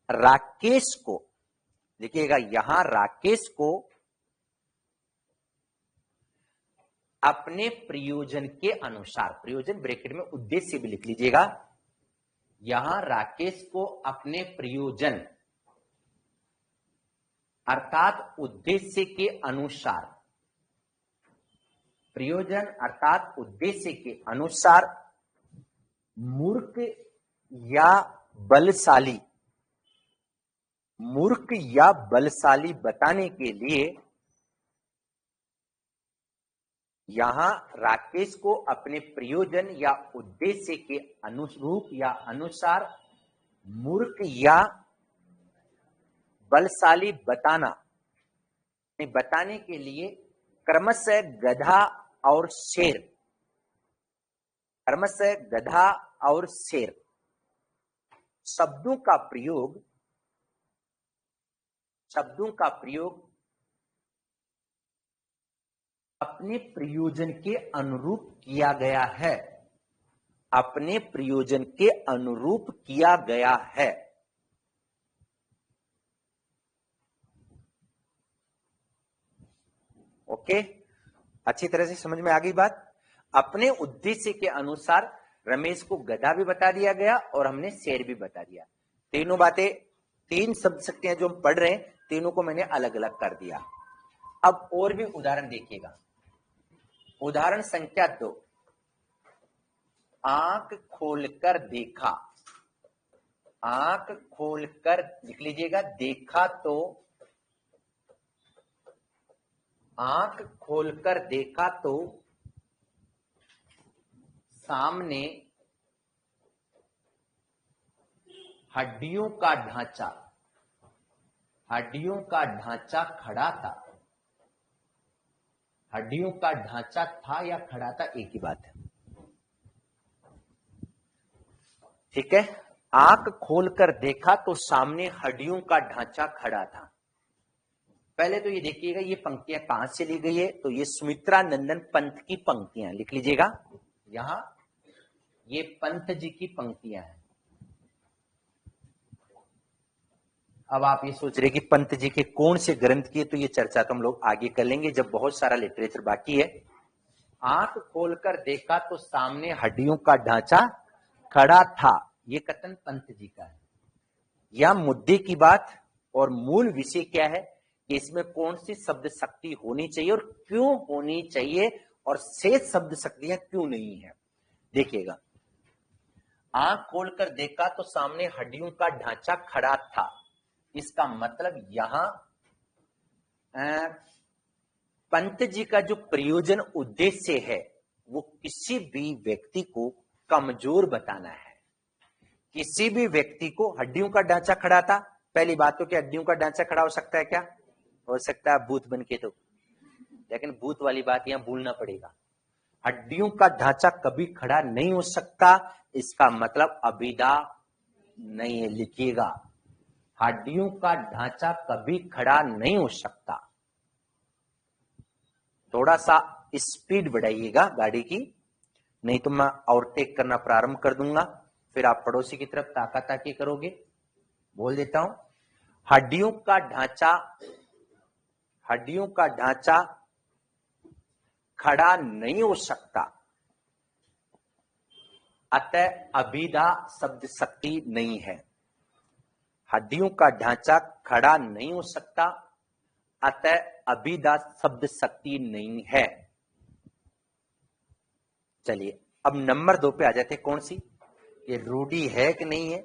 राकेश को देखिएगा, यहां राकेश को अपने प्रयोजन के अनुसार, प्रयोजन ब्रैकेट में उद्देश्य भी लिख लीजिएगा, यहां राकेश को अपने प्रयोजन अर्थात उद्देश्य के अनुसार, प्रयोजन अर्थात उद्देश्य के अनुसार मूर्ख या बलशाली, मूर्ख या बलशाली बताने के लिए यहां राकेश को अपने प्रयोजन या उद्देश्य के अनुरूप या अनुसार मूर्ख या बलशाली बताने के लिए क्रमशः गधा और शेर, क्रमशः गधा और शेर शब्दों का प्रयोग अपने प्रयोजन के अनुरूप किया गया है, अपने प्रयोजन के अनुरूप किया गया है। ओके, अच्छी तरह से समझ में आ गई बात। अपने उद्देश्य के अनुसार रमेश को गधा भी बता दिया गया और हमने शेर भी बता दिया। तीनों बातें, तीन शब्द शक्तियां जो हम पढ़ रहे हैं, तीनों को मैंने अलग अलग कर दिया। अब और भी उदाहरण देखिएगा। उदाहरण संख्या 2, आंख खोलकर देखा। आंख खोलकर लिख लीजिएगा, देखा तो, आंख खोलकर देखा तो सामने हड्डियों का ढांचा खड़ा था। हड्डियों का ढांचा था या खड़ा था, एक ही बात है। ठीक है, आंख खोलकर देखा तो सामने हड्डियों का ढांचा खड़ा था। पहले तो ये देखिएगा, ये पंक्तियां कहां से ली गई है, तो ये सुमित्रा नंदन पंत की पंक्तियां, लिख लीजिएगा यहां, ये पंत जी की पंक्तियां हैं। अब आप ये सोच रहे कि पंत जी के कौन से ग्रंथ की है, तो ये चर्चा तो हम लोग आगे कर लेंगे जब बहुत सारा लिटरेचर बाकी है। आंख खोलकर देखा तो सामने हड्डियों का ढांचा खड़ा था, ये कथन पंत जी का है। यह मुद्दे की बात और मूल विषय क्या है कि इसमें कौन सी शब्द शक्ति होनी चाहिए और क्यों होनी चाहिए, और शेष शब्द शक्तियां क्यों नहीं है। देखिएगा, आंख खोलकर देखा तो सामने हड्डियों का ढांचा खड़ा था, इसका मतलब यहां पंत जी का जो प्रयोजन उद्देश्य है वो किसी भी व्यक्ति को कमजोर बताना है। किसी भी व्यक्ति को, हड्डियों का ढांचा खड़ा था, पहली बात तो क्या हड्डियों का ढांचा खड़ा हो सकता है, क्या हो सकता है भूत बन के, तो लेकिन भूत वाली बात यहां भूलना पड़ेगा। हड्डियों का ढांचा कभी खड़ा नहीं हो सकता, इसका मतलब अभिधा नहीं है, लिखिएगा हड्डियों का ढांचा कभी खड़ा नहीं हो सकता। थोड़ा सा स्पीड बढ़ाइएगा गाड़ी की, नहीं तो मैं ओवरटेक करना प्रारंभ कर दूंगा, फिर आप पड़ोसी की तरफ ताकी करोगे। बोल देता हूं, हड्डियों का ढांचा खड़ा नहीं हो सकता, अतः अभिधा शब्द शक्ति नहीं है। हड्डियों का ढांचा खड़ा नहीं हो सकता, अतः अभिधा शब्द शक्ति नहीं है। चलिए अब नंबर 2 पे आ जाते हैं। कौन सी, ये रूढ़ी है कि नहीं है।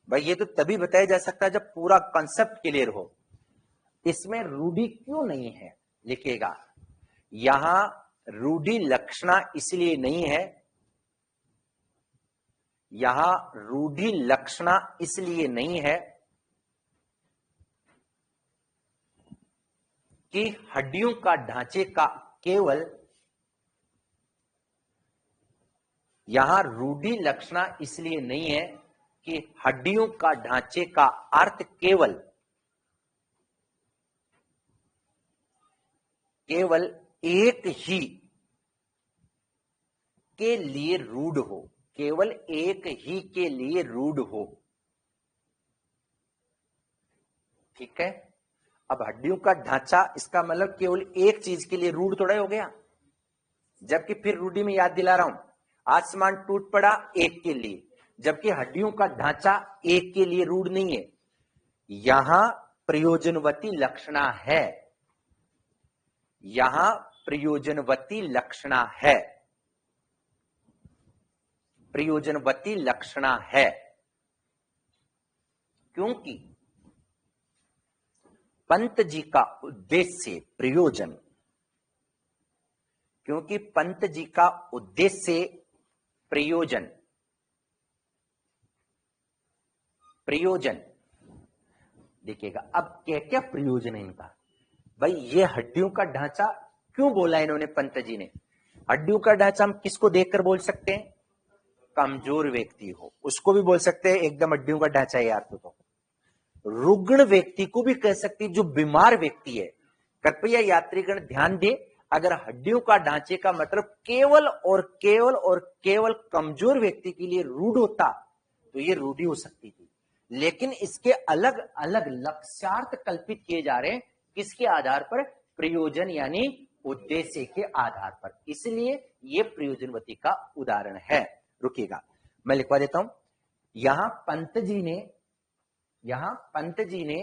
भाई ये तो तभी बताया जा सकता है जब पूरा कॉन्सेप्ट क्लियर हो। इसमें रूढ़ी क्यों नहीं है, लिखिएगा यहां रूढ़ी लक्षणा इसलिए नहीं है, यहां रूढ़ी लक्षणा इसलिए नहीं है कि हड्डियों का ढांचे का केवल, यहां रूढ़ी लक्षणा इसलिए नहीं है कि हड्डियों का ढांचे का अर्थ केवल एक ही के लिए रूढ़ हो, केवल एक ही के लिए रूढ़ हो। ठीक है, अब हड्डियों का ढांचा, इसका मतलब केवल एक चीज के लिए रूढ़ थोड़ा हो गया। जबकि फिर रूढ़ी में याद दिला रहा हूं, आसमान टूट पड़ा एक के लिए, जबकि हड्डियों का ढांचा एक के लिए रूढ़ नहीं है। यहां प्रयोजनवती लक्षणा है, यहां प्रयोजनवती लक्षणा है, प्रयोजनवती लक्षणा है। क्योंकि पंत जी का उद्देश्य प्रयोजन, क्योंकि पंत जी का उद्देश्य प्रयोजन देखिएगा। अब क्या क्या प्रयोजन है इनका? भाई ये हड्डियों का ढांचा क्यों बोला इन्होंने पंत जी ने? हड्डियों का ढांचा हम किसको देखकर बोल सकते हैं? कमजोर व्यक्ति हो उसको भी बोल सकते हैं एकदम हड्डियों का ढांचा है यार। तो रुग्ण व्यक्ति को भी कह सकती है, जो बीमार व्यक्ति है। कृपया यात्रीगण ध्यान दे, अगर हड्डियों का ढांचे का मतलब केवल और केवल कमजोर व्यक्ति के लिए रूढ़ होता तो ये रूढ़ी हो सकती थी, लेकिन इसके अलग अलग लक्ष्यार्थ कल्पित किए जा रहे हैं। किसके आधार पर? प्रयोजन यानी उद्देश्य के आधार पर। इसलिए ये प्रयोजनवती का उदाहरण है। रुकिएगा, मैं लिखवा देता हूं। यहां पंत जी ने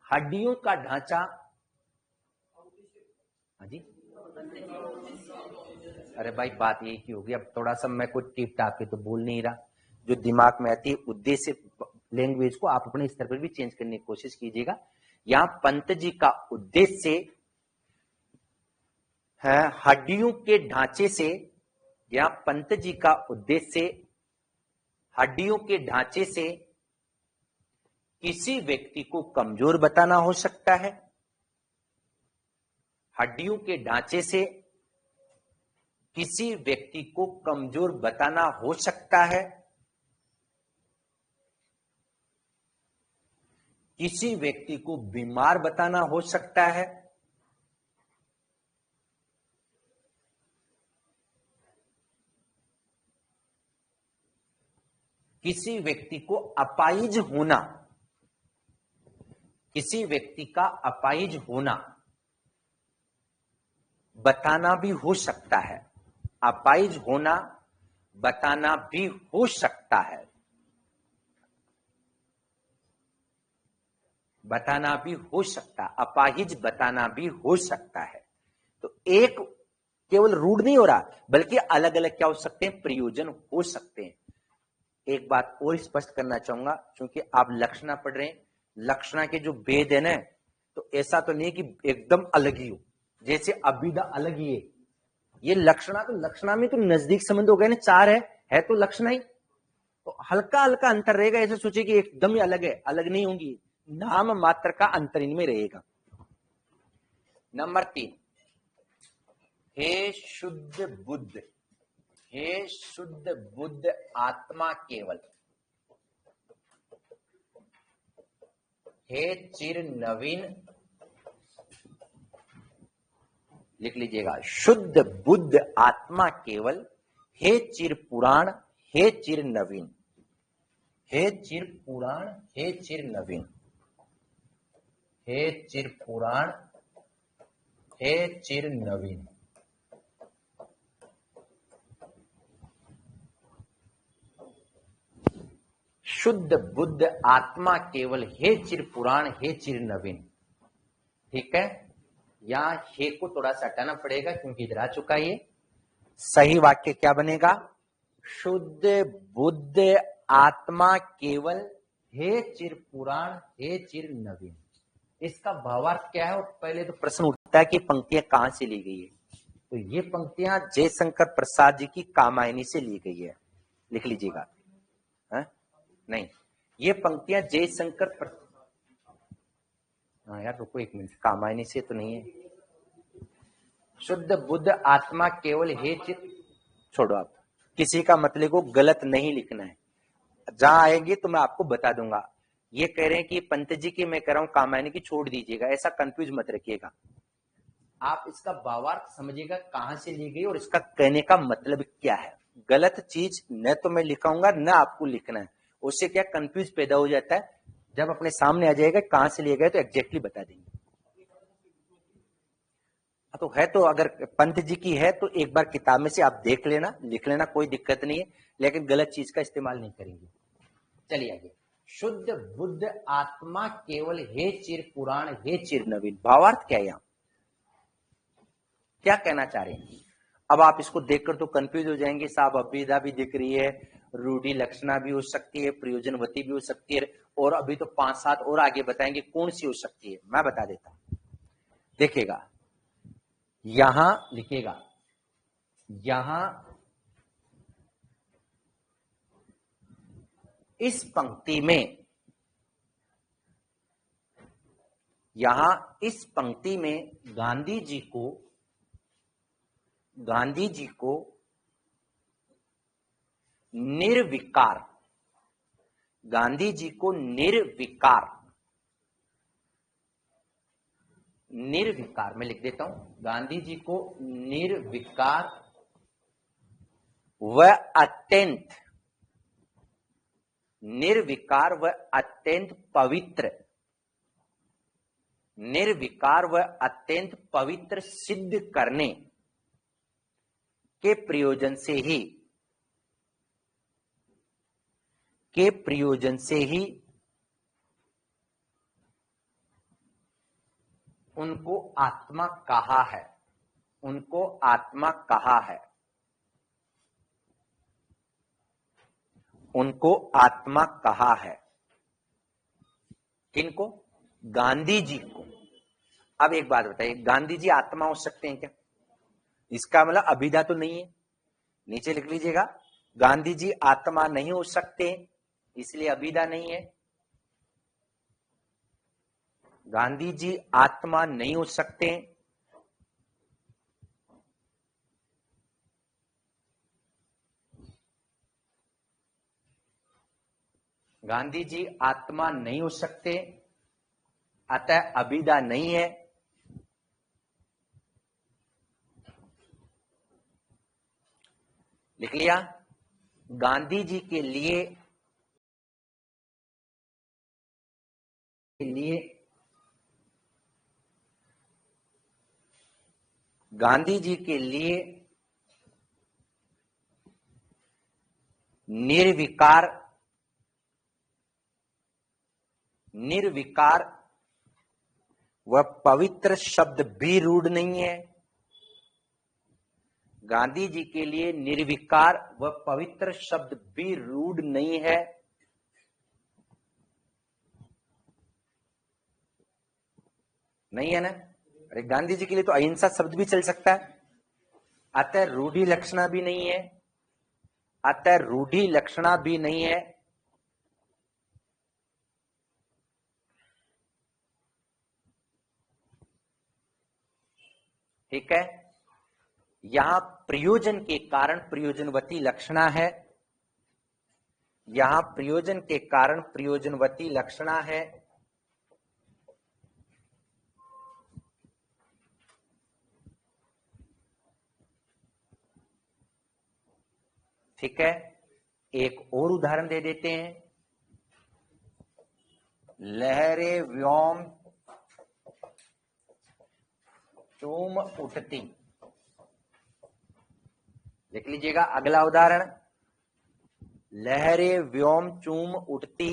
हड्डियों का ढांचा, हाँ जी, अरे भाई बात यही की होगी। अब थोड़ा सा मैं कुछ टिप टाप के तो बोल नहीं रहा, जो दिमाग में आती है उद्देश्य लैंग्वेज को आप अपने स्तर पर भी चेंज करने की कोशिश कीजिएगा। यहां पंत जी का उद्देश्य है हड्डियों के ढांचे से, यहां पंत जी का उद्देश्य हड्डियों के ढांचे से किसी व्यक्ति को कमजोर बताना हो सकता है। हड्डियों के ढांचे से किसी व्यक्ति को कमजोर बताना हो सकता है, किसी व्यक्ति को बीमार बताना हो सकता है, किसी व्यक्ति को अपाहिज होना, किसी व्यक्ति का अपाहिज होना बताना भी हो सकता है। अपाहिज होना बताना भी हो सकता है, बताना भी हो सकता, अपाहिज बताना भी हो सकता है। तो एक केवल रूढ़ नहीं हो रहा, बल्कि अलग अलग क्या हो सकते हैं? प्रयोजन हो सकते हैं। एक बात और स्पष्ट करना चाहूंगा, क्योंकि आप लक्षणा पढ़ रहे हैं, लक्षणा के जो भेद है ना, तो ऐसा तो नहीं कि एकदम अलग ही हो, जैसे अभिधा अलग ही है। ये लक्षणा तो लक्षणा में तो नजदीक संबंध हो गए ना, चार है तो लक्षणा ही, तो हल्का हल्का अंतर रहेगा। ऐसे सोचे कि एकदम ही अलग है, अलग नहीं होंगी, नाम मात्र का अंतर इनमें रहेगा। नंबर 3, हे शुद्ध बुद्ध, हे शुद्ध बुद्ध आत्मा केवल, हे चिर नवीन, लिख लीजिएगा, शुद्ध बुद्ध आत्मा केवल, हे चिर पुराण, हे चिर नवीन, हे चिर पुराण, हे चिर नवीन, हे चिर पुराण, हे चिर नवीन। शुद्ध बुद्ध आत्मा केवल, हे चिर पुराण, हे चिर नवीन। ठीक है, यहां हे को थोड़ा सा हटाना पड़ेगा क्योंकि इधर आ चुका है। सही वाक्य क्या बनेगा? शुद्ध बुद्ध आत्मा केवल, हे चिर पुराण, हे चिर नवीन। इसका भावार्थ क्या है? पहले तो प्रश्न उठता है कि पंक्तियां कहां से ली गई है। तो ये पंक्तियां जयशंकर प्रसाद जी की कामायनी से ली गई है, लिख लीजिएगा। नहीं, ये पंक्तियां जयशंकर हाँ यार रुको एक मिनट, कामायनी से तो नहीं है। शुद्ध बुद्ध आत्मा केवल, हे चित, छोड़ो आप, किसी का मतलब को गलत नहीं लिखना है। जहां आएंगे तो मैं आपको बता दूंगा। ये कह रहे हैं कि पंत जी की मैं कह रहा हूं, कामायनी की छोड़ दीजिएगा, ऐसा कंफ्यूज मत रखिएगा। आप इसका भावार्थ समझिएगा कहां से ली गई और इसका कहने का मतलब क्या है। गलत चीज न तो मैं लिखाऊंगा न आपको लिखना है, उससे क्या कंफ्यूज पैदा हो जाता है। जब अपने सामने आ जाएगा कहां से लिए गए तो एग्जैक्टली बता देंगे। तो है, तो अगर पंत जी की है तो एक बार किताब में से आप देख लेना, लिख लेना, कोई दिक्कत नहीं है, लेकिन गलत चीज का इस्तेमाल नहीं करेंगे। चलिए आगे। शुद्ध बुद्ध आत्मा केवल, हे चिर पुराण, हे चिर नवीन। भावार्थ क्या है? यहां क्या कहना चाह रहे हैं? अब आप इसको देखकर तो कंफ्यूज हो जाएंगे, साहब अभिधा भी दिख रही है, रूढ़ी लक्षणा भी हो सकती है, प्रयोजनवती भी हो सकती है, और अभी तो 5-7 और आगे बताएंगे कौन सी हो सकती है। मैं बता देता हूं, देखिएगा। यहां लिखिएगा, यहां इस पंक्ति में, यहां इस पंक्ति में गांधी जी को निर्विकार, गांधी जी को निर्विकार, निर्विकार मैं लिख देता हूं, गांधी जी को निर्विकार व अत्यंत, निर्विकार व अत्यंत पवित्र, निर्विकार व अत्यंत पवित्र सिद्ध करने के प्रयोजन से ही उनको आत्मा कहा है, उनको आत्मा कहा है, उनको आत्मा कहा है। किनको? गांधी जी को। अब एक बात बताइए, गांधी जी आत्मा हो सकते हैं क्या? इसका मतलब अभिधा तो नहीं है, नीचे लिख लीजिएगा, गांधी जी आत्मा नहीं हो सकते, इसलिए अभिधा नहीं है। गांधी जी आत्मा नहीं हो सकते, गांधी जी आत्मा नहीं हो सकते, अतः अभिधा नहीं है। लिख लिया? गांधी जी के लिए गांधी जी के लिए निर्विकार, निर्विकार व पवित्र शब्द भी रूढ़ नहीं है। गांधी जी के लिए निर्विकार व पवित्र शब्द भी रूढ़ नहीं है। नहीं है ना? अरे गांधी जी के लिए तो अहिंसा शब्द भी चल सकता है। अतः रूढ़ी लक्षणा भी नहीं है, अतः रूढ़ी लक्षणा भी नहीं है। ठीक है, यहां प्रयोजन के कारण प्रयोजनवती लक्षणा है, यहां प्रयोजन के कारण प्रयोजनवती लक्षणा है। ठीक है, एक और उदाहरण दे देते हैं। लहरे व्योम चूम उठती, लिख लीजिएगा अगला उदाहरण, लहरे व्योम चूम उठती।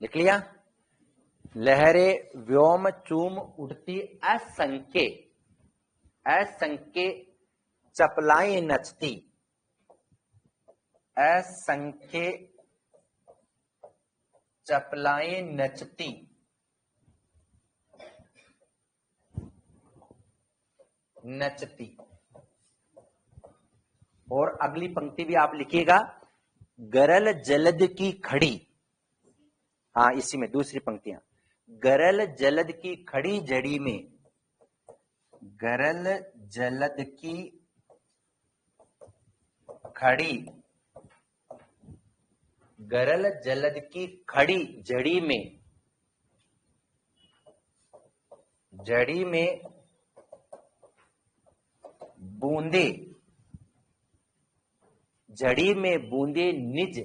लिख लिया? लहरे व्योम चूम उठती, असंख्य, असंख्य चपलाएं नचती, असंख्य चपलाएं नचती। नचती। और अगली पंक्ति भी आप लिखिएगा, गरल जलद की खड़ी। हाँ, इसी में दूसरी पंक्तियां, गरल जलद की खड़ी जड़ी में, गरल जलद की खड़ी, गरल जलद की खड़ी जड़ी में, जड़ी में बूंदे, जड़ी में बूंदे निज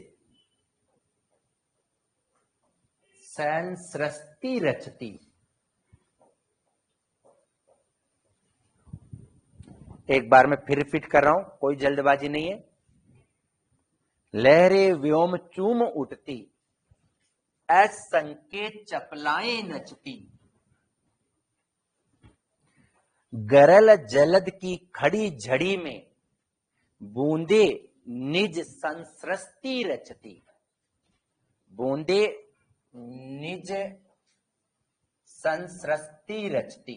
संसृष्टि रचती। एक बार मैं फिर रिपीट कर रहा हूं, कोई जल्दबाजी नहीं है। लहरे व्योम चूम उठती, असंख्य चपलाएं नचती, गरल जलद की खड़ी झड़ी में बूंदे निज संसृष्टि रचती। बूंदे निज संसृष्टि रचती।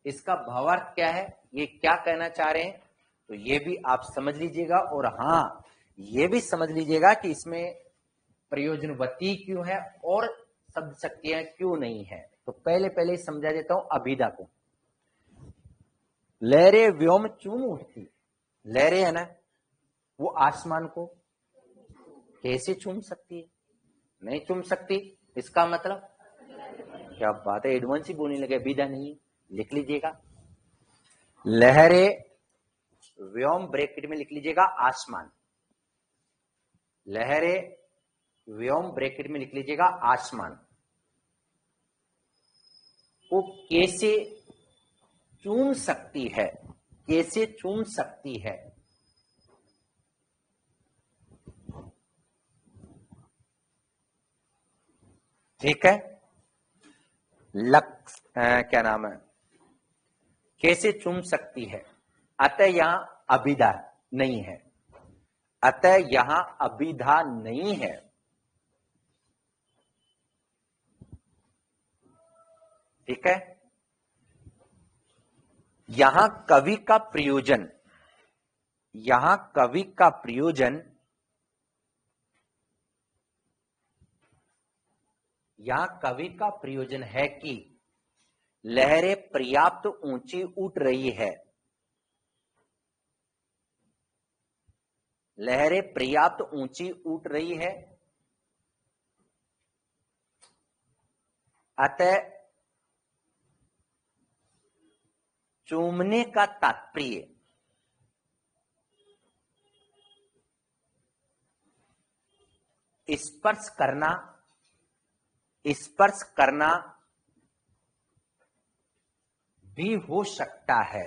इसका भावार्थ क्या है, ये क्या कहना चाह रहे हैं, तो ये भी आप समझ लीजिएगा। और हाँ, ये भी समझ लीजिएगा कि इसमें प्रयोजनवती क्यों है और शब्द शक्तियां क्यों नहीं है। तो पहले समझा देता हूं अभिधा को। लहरे व्योम चूम उठती, लहरे है ना, वो आसमान को कैसे चूम सकती है, नहीं चूम सकती। इसका मतलब क्या बात है, एडवांस ही बोलने लगे, अभिधा नहीं है। लिख लीजिएगा, लहरे व्योम ब्रैकेट में लिख लीजिएगा आसमान, लहरे व्योम ब्रैकेट में लिख लीजिएगा आसमान को कैसे चूम सकती है, कैसे चूम सकती है। ठीक है, क्या नाम है, कैसे चूम सकती है। अतः यहां अभिधा नहीं है, अतः यहां अभिधा नहीं है। ठीक है, यहां कवि का प्रयोजन, यहां कवि का प्रयोजन, यहां कवि का प्रयोजन है कि लहरें पर्याप्त ऊंची उठ रही है, लहरें पर्याप्त ऊंची उठ रही है, अतः चूमने का तात्पर्य स्पर्श करना, स्पर्श करना भी हो सकता है,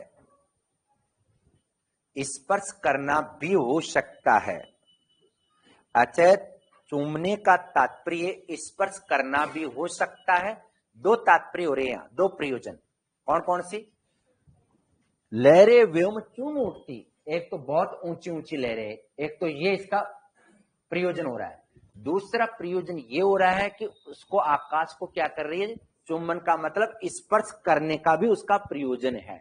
स्पर्श करना भी हो सकता है। अच्छा, चूमने का तात्पर्य स्पर्श करना भी हो सकता है। दो तात्पर्य हो रहे हैं, दो प्रयोजन। कौन कौन सी, लहरें व्योम चूम उठती, एक तो बहुत ऊंची ऊंची लहरें, एक तो ये इसका प्रयोजन हो रहा है। दूसरा प्रयोजन ये हो रहा है कि उसको आकाश को क्या कर रही है, चुंबन का मतलब स्पर्श करने का भी उसका प्रयोजन है,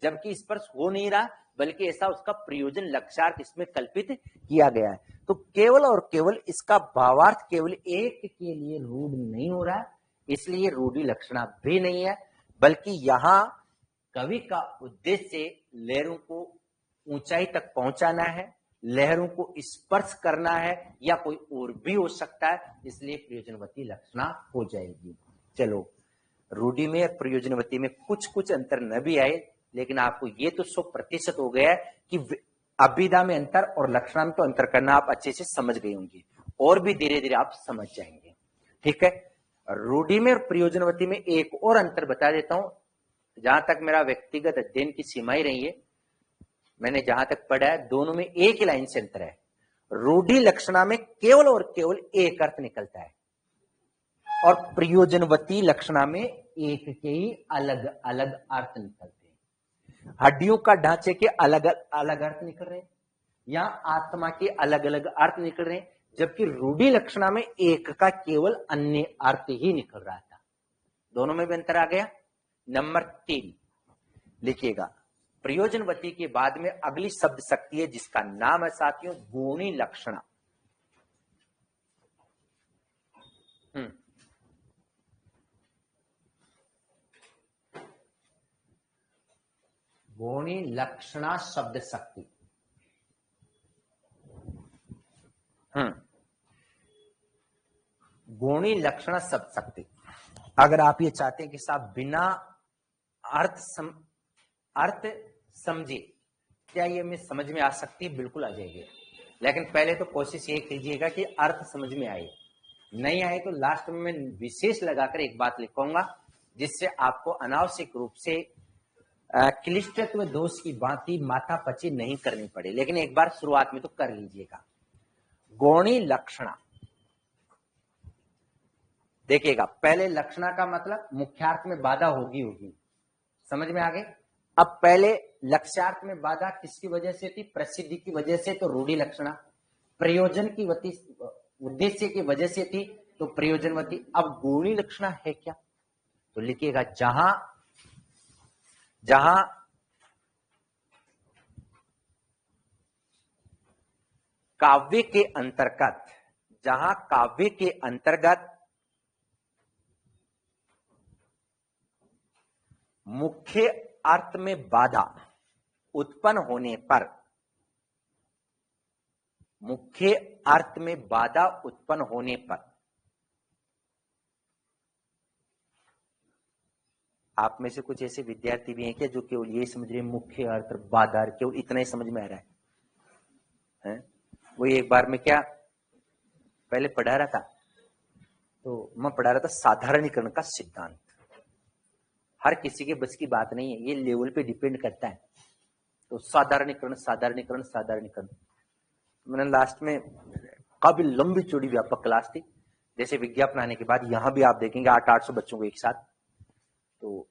जबकि स्पर्श हो नहीं रहा, बल्कि ऐसा उसका प्रयोजन लक्ष्यार्थ इसमें कल्पित किया गया है। तो केवल और केवल इसका भावार्थ केवल एक के लिए रूढ़ नहीं हो रहा, इसलिए रूढ़ी लक्षणा भी नहीं है, बल्कि यहां कवि का उद्देश्य लहरों को ऊंचाई तक पहुंचाना है, लहरों को स्पर्श करना है, या कोई और भी हो सकता है, इसलिए प्रयोजनवती लक्षणा हो जाएगी। चलो, रूढ़ी में और प्रयोजनवती में कुछ कुछ अंतर न भी आए, लेकिन आपको ये तो 100% हो गया है कि अभिधा में अंतर और लक्षणा में तो अंतर करना आप अच्छे से समझ गए होंगे, और भी धीरे धीरे आप समझ जाएंगे। ठीक है, रूढ़ी में और प्रयोजनवती में एक और अंतर बता देता हूं, जहां तक मेरा व्यक्तिगत अध्ययन की सीमाएं रही है, मैंने जहां तक पढ़ा है, दोनों में एक ही लाइन से अंतर है। रूढ़ी लक्षणा में केवल और केवल एक अर्थ निकलता है, और प्रयोजनवती लक्षणा में एक के ही अलग अलग अर्थ निकलते हैं। हड्डियों का ढांचे के अलग अलग अर्थ निकल रहे हैं, या आत्मा के अलग अलग अर्थ निकल रहे हैं, जबकि रूढ़ी लक्षणा में एक का केवल अन्य अर्थ ही निकल रहा था। दोनों में भी अंतर आ गया। नंबर 3 लिखिएगा, प्रयोजनवती के बाद में अगली शब्द शक्ति है जिसका नाम है साथियों गुणी लक्षणा। गुणी लक्षणा शब्द शक्ति। गुणी लक्षणा शब्द शक्ति, अगर आप ये चाहते हैं कि साहब बिना अर्थ समझे क्या ये हमें समझ में आ सकती है, बिल्कुल आ जाएगी, लेकिन पहले तो कोशिश ये कीजिएगा कि अर्थ समझ में आए। नहीं आए तो लास्ट में मैं विशेष लगाकर एक बात लिखूंगा, जिससे आपको अनावश्यक रूप से क्लिष्टत्व दोष की बात माथापच्ची नहीं करनी पड़े, लेकिन एक बार शुरुआत में तो कर लीजिएगा। गौणी लक्षणा, देखिएगा, पहले लक्षणा का मतलब मुख्यार्थ में बाधा होगी, समझ में आ गई। अब पहले लक्ष्यार्थ में बाधा किसकी वजह से थी, प्रसिद्धि की वजह से, तो रूढ़ी लक्षणा। प्रयोजन की उद्देश्य की वजह से थी, तो प्रयोजनवती। अब गुणी लक्षणा है क्या, तो लिखिएगा जहां जहां काव्य के अंतर्गत, जहां काव्य के अंतर्गत मुख्य अर्थ में बाधा उत्पन्न होने पर, मुख्य अर्थ में बाधा उत्पन्न होने पर, आप में से कुछ ऐसे विद्यार्थी भी हैं क्या जो केवल ये समझ रहे हैं मुख्य अर्थ बाधा, केवल इतना ही समझ में आ रहा है? वो एक बार में क्या पहले पढ़ा रहा था, तो मैं पढ़ा रहा था साधारणीकरण का सिद्धांत। हर किसी के बस की बात नहीं है, ये लेवल पे डिपेंड करता है। तो साधारणीकरण साधारणीकरण साधारणीकरण, मैंने लास्ट में काफी लंबी चौड़ी व्यापक क्लास थी। जैसे विज्ञापन आने के बाद यहां भी आप देखेंगे 800 बच्चों को एक साथ, तो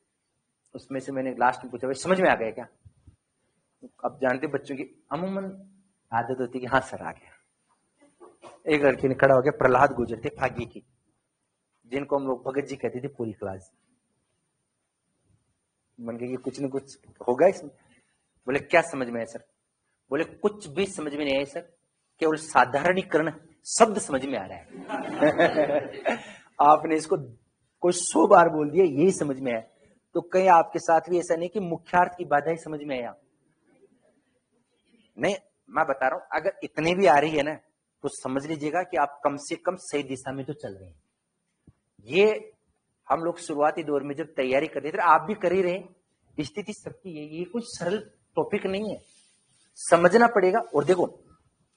उसमें से मैंने लास्ट में पूछा भाई समझ में आ गया क्या? अब जानते बच्चों की अमूमन आदत होती है कि हाँ सर आ गया। एक लड़की ने खड़ा हो गया, प्रहलाद गुजर थे फागी की, जिनको हम लोग भगत जी कहते थे पूरी क्लास। मन के कुछ न कुछ होगा इसमें। बोले क्या समझ में है सर? बोले कुछ भी समझ में नहीं आया सर, केवल साधारणीकरण शब्द समझ में आ रहा है। आपने इसको कोई 100 बार बोल दिया, यही समझ में आया। तो कहीं आपके साथ भी ऐसा नहीं कि मुख्यार्थ की बाधा ही समझ में आया? नहीं, मैं बता रहा हूं अगर इतनी भी आ रही है ना, तो समझ लीजिएगा कि आप कम से कम सही दिशा में तो चल रहे हैं। ये हम लोग शुरुआती दौर में जब तैयारी कर रहे थे, आप भी कर ही रहे, स्थिति सबकी है। ये कुछ सरल टॉपिक नहीं है, समझना पड़ेगा। और देखो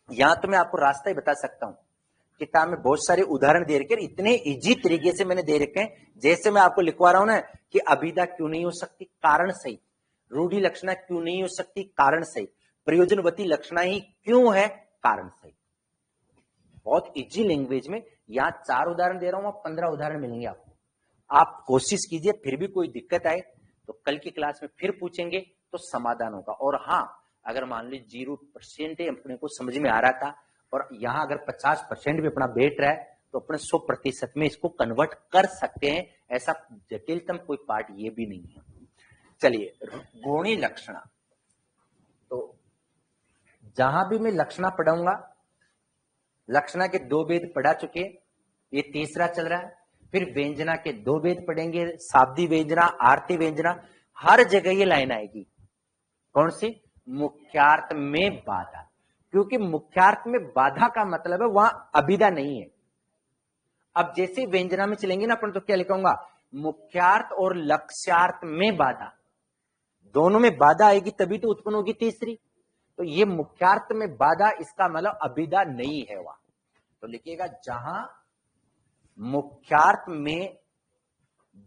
यहां तो मैं आपको रास्ता ही बता सकता हूं, किताब में बहुत सारे उदाहरण दे रखे, इतने इजी तरीके से मैंने दे रखे हैं। जैसे मैं आपको लिखवा रहा हूं ना कि अभिधा क्यों नहीं हो सकती, कारण सही। रूढ़ि लक्षणा क्यों नहीं हो सकती, कारण सही। प्रयोजनवती लक्षणा ही क्यों है, कारण सही। बहुत इजी लैंग्वेज में यहां 4 उदाहरण दे रहा हूं, 15 उदाहरण मिलेंगे आपको। आप कोशिश कीजिए, फिर भी कोई दिक्कत आए तो कल की क्लास में फिर पूछेंगे तो समाधान होगा। और हाँ, अगर मान लीजिए 0% अपने को समझ में आ रहा था और यहां अगर 50% भी अपना बैठ रहा है, तो अपने 100% में इसको कन्वर्ट कर सकते हैं। ऐसा जटिलतम कोई पार्ट ये भी नहीं है। चलिए, गुणी लक्षणा, तो जहां भी मैं लक्षणा पढ़ाऊंगा, लक्षणा के 2 भेद पढ़ा चुके, ये तीसरा चल रहा है। फिर व्यंजना के 2 भेद पढ़ेंगे, शाब्दी व्यंजना, आरती व्यंजना। हर जगह ये लाइन आएगी, कौन सी? मुख्यार्थ में बाधा। क्योंकि मुख्यार्थ में बाधा का मतलब है वहां अभिधा नहीं है। अब जैसे व्यंजना में चलेंगे ना अपन, तो क्या लिखूंगा? मुख्यार्थ और लक्ष्यार्थ में बाधा, दोनों में बाधा आएगी तभी तो उत्पन्न होगी तीसरी। तो ये मुख्यार्थ में बाधा, इसका मतलब अभिधा नहीं है वहां। तो लिखिएगा जहां मुख्यार्थ में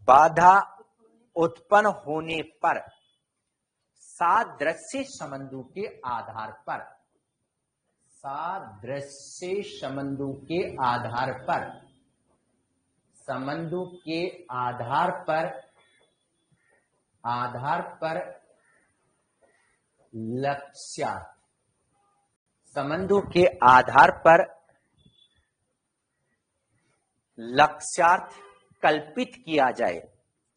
बाधा उत्पन्न होने पर सादृश्य संबंधों के आधार पर, सादृश्य संबंधों के आधार पर, संबंधों के आधार पर लक्ष्यार्थ, संबंधों के आधार पर लक्ष्यार्थ कल्पित किया जाए।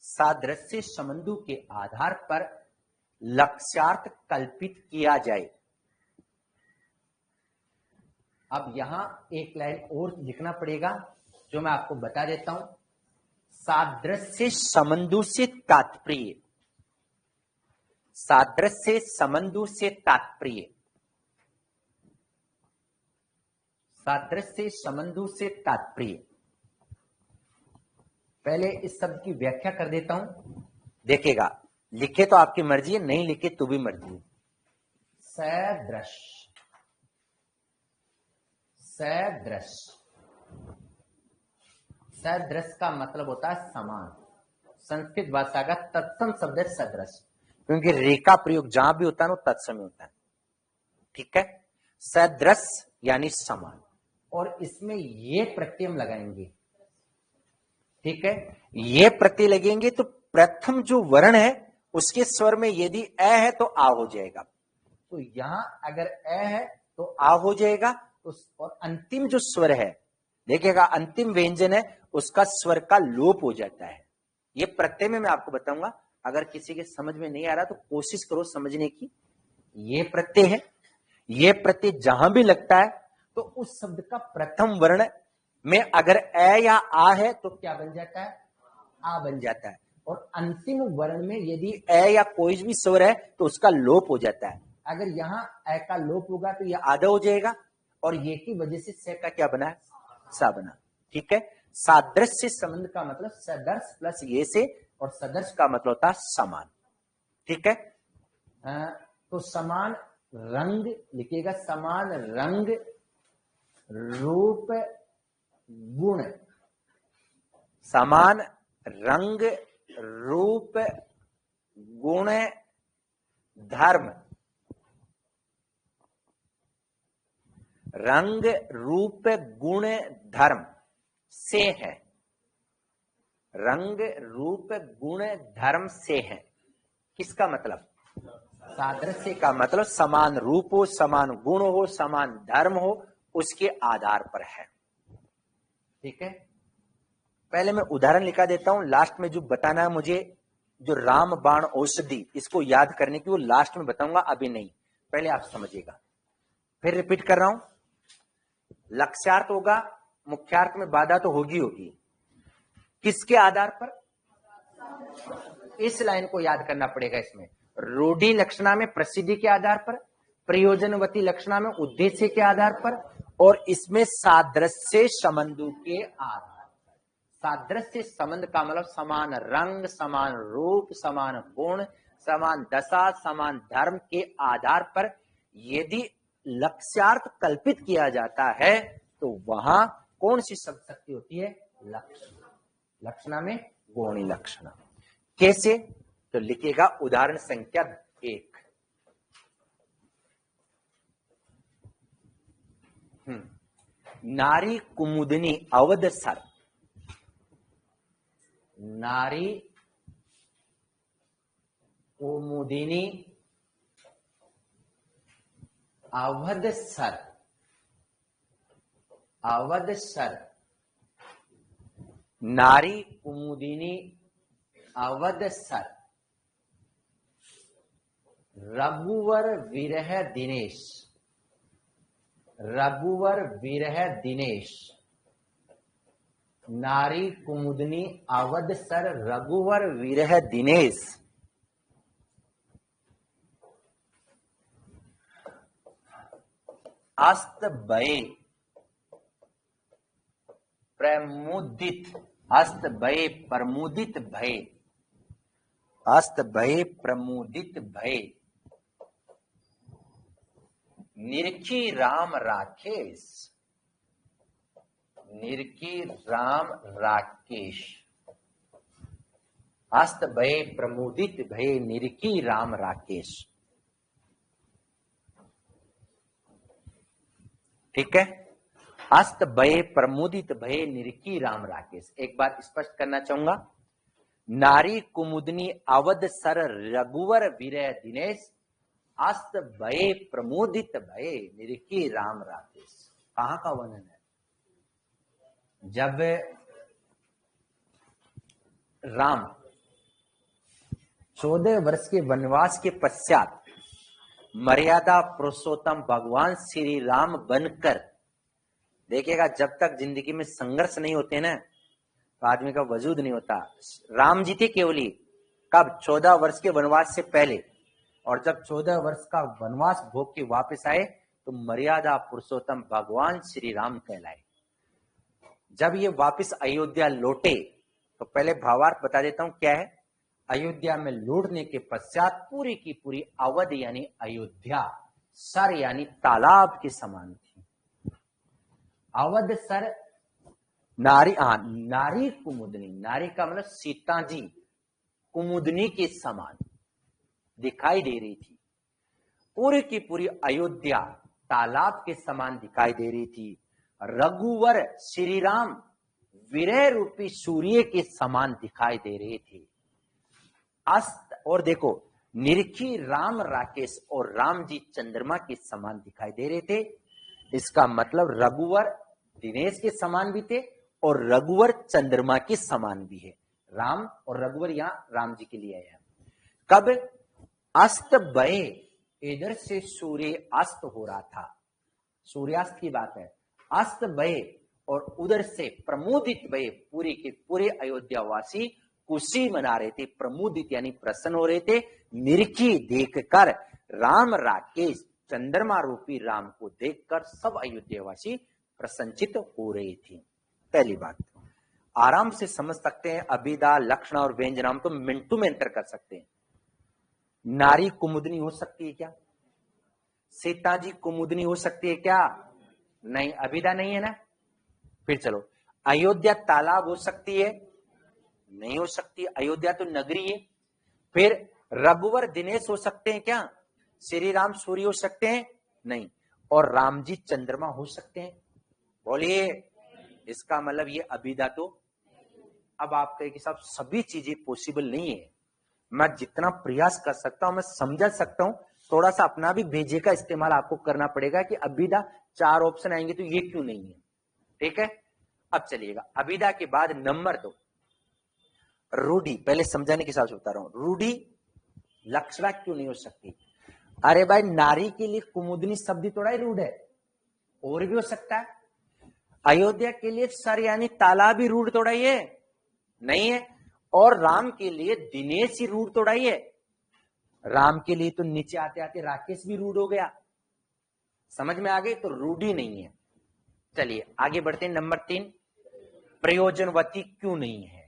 सादृश्य संबंधों के आधार पर लक्ष्यार्थ कल्पित किया जाए। अब यहां एक लाइन और लिखना पड़ेगा, जो मैं आपको बता देता हूं। सादृश्य संबंधों से तात्पर्य, सादृश्य संबंधों से तात्पर्य, सादृश्य संबंधों से तात्पर्य। पहले इस शब्द की व्याख्या कर देता हूं, देखिएगा। लिखे तो आपकी मर्जी है, नहीं लिखे तो भी मर्जी है। सदृश, सदृश, सदृश का मतलब होता है समान। संस्कृत भाषा का तत्सम शब्द है सदृश, क्योंकि रेखा प्रयोग जहां भी होता है वो तत्सम होता है। ठीक है, सदृश यानी समान, और इसमें ये प्रत्यय लगाएंगे। ठीक है, ये प्रत्यय लगेंगे तो प्रथम जो वर्ण है उसके स्वर में यदि अ है तो आ हो जाएगा। तो यहां अगर अ है तो आ हो जाएगा। और अंतिम जो स्वर है, देखिएगा अंतिम व्यंजन है उसका स्वर का लोप हो जाता है। ये प्रत्यय में मैं आपको बताऊंगा, अगर किसी के समझ में नहीं आ रहा तो कोशिश करो समझने की। ये प्रत्यय है, ये प्रत्यय जहां भी लगता है तो उस शब्द का प्रथम वर्ण में अगर ए या आ है तो क्या बन जाता है? आ बन जाता है। और अंतिम वर्ण में यदि ए या कोई भी स्वर है तो उसका लोप हो जाता है। अगर यहां ए का लोप होगा तो यह आधा हो जाएगा और ये की वजह से से का क्या बना है? सा बना। ठीक है, सादृश्य संबंध का मतलब सदर्श प्लस ये से, और सदर्श का मतलब होता है समान। ठीक है, तो समान रंग लिखिएगा, समान रंग रूप गुण, समान रंग रूप गुण धर्म, रंग रूप गुण धर्म से है, रंग रूप गुण धर्म से है। किसका मतलब? सादृश्य का मतलब समान रूप हो, समान गुण हो, समान धर्म हो, उसके आधार पर है। ठीक है, पहले मैं उदाहरण लिखा देता हूं, लास्ट में जो बताना है मुझे, जो राम बाण औषधि, इसको याद करने की वो लास्ट में बताऊंगा, अभी नहीं, पहले आप समझिएगा। फिर रिपीट कर रहा हूं, लक्ष्यार्थ होगा, मुख्यार्थ में बाधा तो होगी होगी। किसके आधार पर? इस लाइन को याद करना पड़ेगा। इसमें रूढ़ि लक्षणा में प्रसिद्धि के आधार पर, प्रयोजनवती लक्षणा में उद्देश्य के आधार पर, और इसमें सादृश्य संबंधों के आधार पर। सादृश्य संबंध का मतलब समान रंग, समान रूप, समान गुण, समान दशा, समान धर्म के आधार पर यदि लक्ष्यार्थ कल्पित किया जाता है तो वहां कौन सी शब्द शक्ति होती है? लक्षणा। लक्षणा में गौणी लक्षणा। कैसे? तो लिखिएगा उदाहरण संख्या 1। नारी कुमुदनी अवध सर, नारी कुमुदिनी अवध सर, अवध सर, नारी कुमुदिनी अवध सर, रघुवर विरह दिनेश, रघुवर विरह दिनेश, नारी कुमुदनी अवध सर रघुवर विरह दिनेश। अस्त भय प्रमुदित, अस्त भय प्रमुदित भय, अस्त भय प्रमुदित भय, निरखी राम राकेश, निरखी राम राकेश, अस्त भय प्रमुदित भय, निरखी राम राकेश। ठीक है, अस्त भय प्रमुदित भय, निरखी राम राकेश। एक बार स्पष्ट करना चाहूंगा, नारी कुमुदनी अवध सर रघुवर विरह दिनेश, अस्त भय प्रमोदित भय, निरखी राम राकेश। कहां का वर्णन है? जब राम 14 वर्ष के वनवास के पश्चात मर्यादा पुरुषोत्तम भगवान श्री राम बनकर, देखिएगा जब तक जिंदगी में संघर्ष नहीं होते ना तो आदमी का वजूद नहीं होता। राम जी थे केवली कब? 14 वर्ष के वनवास से पहले, और जब 14 वर्ष का वनवास भोग के वापस आए तो मर्यादा पुरुषोत्तम भगवान श्री राम कहलाए। जब ये वापस अयोध्या लौटे तो पहले भावार्थ बता देता हूं क्या है। अयोध्या में लौटने के पश्चात पूरी की पूरी अवध यानी अयोध्या सर यानी तालाब के समान थी। अवध सर नारी, नारी कुमुदनी, नारी का मतलब सीता जी कुमुदनी के समान दिखाई दे रही थी। पूरी की पूरी अयोध्या तालाब के समान दिखाई दे रही थी। रघुवर श्री राम विरह रूपी सूर्य के समान दिखाई दे रहे थे। अस्त, और देखो निरखी राम राकेश, और राम जी चंद्रमा के समान दिखाई दे रहे थे। इसका मतलब रघुवर दिनेश के समान भी थे और रघुवर चंद्रमा के समान भी है। राम और रघुवर यहां राम जी के लिए आया है। कब? अस्त भये, इधर से सूर्य अस्त हो रहा था, सूर्यास्त की बात है। अस्त भये और उधर से प्रमोदित भये, पूरे के पूरे अयोध्यावासी खुशी मना रहे थे, प्रमोदित यानी प्रसन्न हो रहे थे। निरखी देखकर राम राकेश, चंद्रमा रूपी राम को देखकर सब अयोध्यावासी प्रसन्नचित हो रहे थे। पहली बात आराम से समझ सकते हैं, अभिधा लक्षण और व्यंजनाम तो मिनटों में एंटर कर सकते हैं। नारी कुमुदनी हो सकती है क्या? सीता जी कुमुदनी हो सकती है क्या? नहीं, अभिधा नहीं है ना। फिर चलो, अयोध्या तालाब हो सकती है? नहीं हो सकती, अयोध्या तो नगरी है। फिर रघुवर दिनेश हो सकते हैं क्या? श्री राम सूर्य हो सकते हैं? नहीं। और राम जी चंद्रमा हो सकते हैं? बोलिए। इसका मतलब ये अभिधा तो, अब आप कहे कि साहब सभी चीजें पॉसिबल नहीं है। मैं जितना प्रयास कर सकता हूं, मैं समझा सकता हूं, थोड़ा सा अपना भी भेजे का इस्तेमाल आपको करना पड़ेगा कि अभिधा 4 ऑप्शन आएंगे तो ये क्यों नहीं है। ठीक है, अब चलिएगा अभिधा के बाद नंबर 2 रूढ़ी। पहले समझाने के हिसाब से बता रहा हूं, रूढ़ी लक्षणा क्यों नहीं हो सकती? अरे भाई, नारी के लिए कुमुदनी शब्द थोड़ा ही रूढ़ है, और भी हो सकता है। अयोध्या के लिए सर यानी तालाब ही रूढ़ थोड़ा ही है, नहीं है। और राम के लिए दिनेश ही रूढ़ थोड़ा ही है। राम के लिए तो नीचे आते आते राकेश भी रूढ़ हो गया। समझ में आ गई? तो रूढ़ी नहीं है। चलिए आगे बढ़ते हैं। नंबर 3 प्रयोजनवती क्यों नहीं है?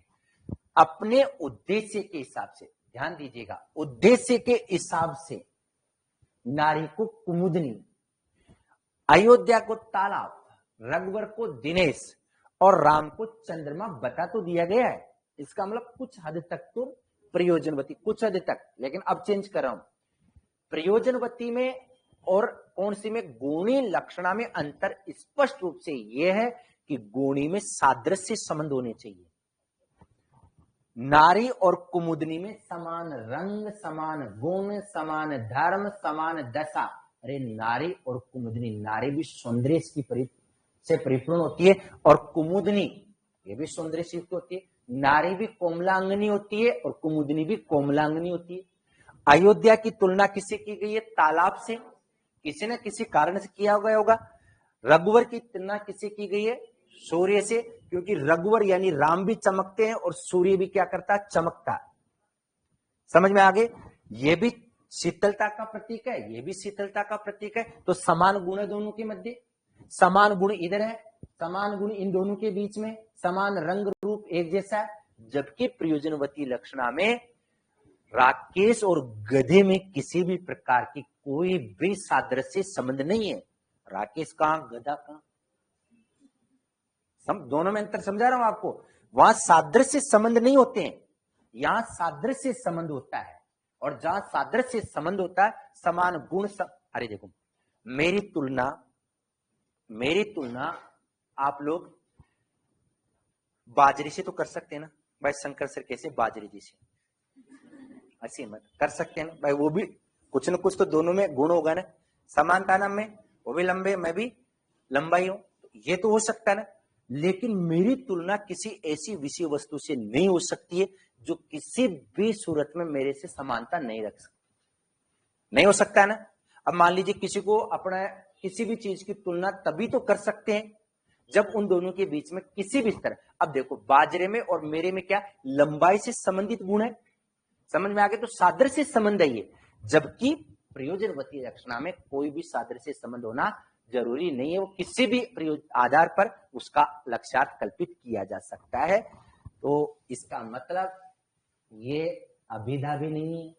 अपने उद्देश्य के हिसाब से, ध्यान दीजिएगा, उद्देश्य के हिसाब से नारी को कुमुदनी, अयोध्या को तालाब, रघुवर को दिनेश और राम को चंद्रमा बता तो दिया गया है। इसका मतलब कुछ हद तक तो प्रयोजनवती, कुछ हद तक। लेकिन अब चेंज कर रहा हूं, प्रयोजनवती में और कौन सी में, गुणी लक्षणा में अंतर स्पष्ट रूप से यह है कि गुणी में सादृश्य संबंध होने चाहिए। नारी और कुमुदनी में समान रंग, समान गुण, समान धर्म, समान दशा। अरे नारी और कुमुदनी, नारी भी सौंदर्य से परिपूर्ण होती है और कुमुदनी ये भी सौंदर्य से युक्त होती है। नारी भी कोमलांगनी होती है और कुमुदनी भी कोमलांगनी होती है। अयोध्या की तुलना किससे की गई है? तालाब से, किसी न किसी कारण से किया गया होगा। रघुवर की तुलना किससे की गई है? सूर्य से, क्योंकि रघुवर यानी राम भी चमकते हैं और सूर्य भी क्या करता है? चमकता है। समझ में आ गए? ये भी शीतलता का प्रतीक है, ये भी शीतलता का प्रतीक है। तो समान गुण है दोनों के मध्य, समान गुण इधर है, समान गुण इन दोनों के बीच में, समान रंग रूप एक जैसा है। जबकि प्रयोजनवती लक्षणा में राकेश और गधे में किसी भी प्रकार की कोई भी सादृश्य संबंध नहीं है। राकेश कहां, गधा कहां, दोनों में अंतर समझा रहा हूं आपको। वहां सादृश्य संबंध नहीं होते हैं, यहां सादृश्य संबंध होता है। और जहां सादृश्य संबंध होता है, समान गुण अरे देखो, मेरी तुलना आप लोग बाजरे से तो कर सकते हैं ना भाई। शंकर सर कैसे बाजरे जी से, ऐसे मत कर सकते हैं ना भाई। वो भी कुछ न कुछ तो दोनों में गुण होगा ना, समानता नाम में। वो भी लंबे, मैं भी लंबा ही हूं, ये तो हो सकता है ना। लेकिन मेरी तुलना किसी ऐसी विषय वस्तु से नहीं हो सकती है जो किसी भी सूरत में मेरे से समानता नहीं रख सकती, नहीं हो सकता है ना। अब मान लीजिए किसी को अपना किसी भी चीज की तुलना तभी तो कर सकते हैं जब उन दोनों के बीच में किसी भी तरह, अब देखो बाजरे में और मेरे में क्या लंबाई से संबंधित गुण है, समझ में आ गया? तो सादृश्य संबंध है ये। जबकि प्रयोजनवती लक्षणा में कोई भी सादृश्य संबंध होना जरूरी नहीं है, वो किसी भी आधार पर उसका लक्ष्यार्थ कल्पित किया जा सकता है। तो इसका मतलब ये अभिधा भी नहीं है,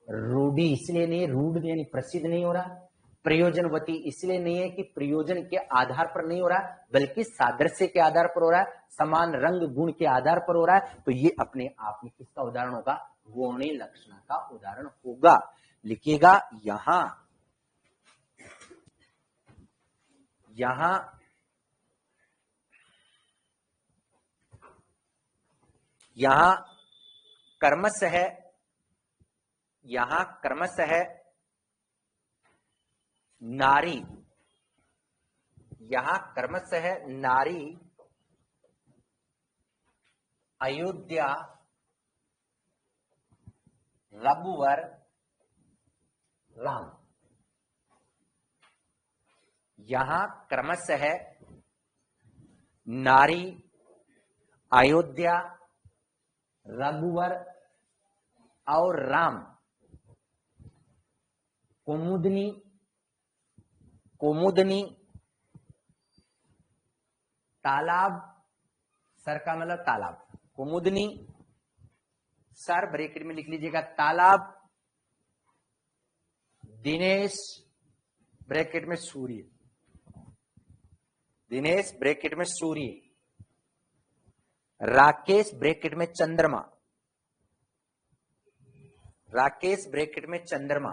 रूढ़ी इसलिए नहीं, रूढ़ यानी प्रसिद्ध नहीं हो रहा। प्रयोजनवती इसलिए नहीं है कि प्रयोजन के आधार पर नहीं हो रहा, बल्कि सादृश्य के आधार पर हो रहा है, समान रंग गुण के आधार पर हो रहा है। तो ये अपने आप में किसका उदाहरण होगा? गुणी लक्षणा का उदाहरण होगा। लिखिएगा यहां कर्मशः है, यहां क्रमशः है नारी, यहां क्रमशः नारी, अयोध्या, रघुवर, राम। यहां क्रमशः नारी, अयोध्या, रघुवर और राम। कुमुदनी, कुमुदनी, तालाब, सर का मतलब तालाब, कुमुदनी, सर ब्रैकेट में लिख लीजिएगा तालाब, दिनेश ब्रैकेट में सूर्य, दिनेश ब्रैकेट में सूर्य, राकेश ब्रैकेट में चंद्रमा, राकेश ब्रैकेट में चंद्रमा।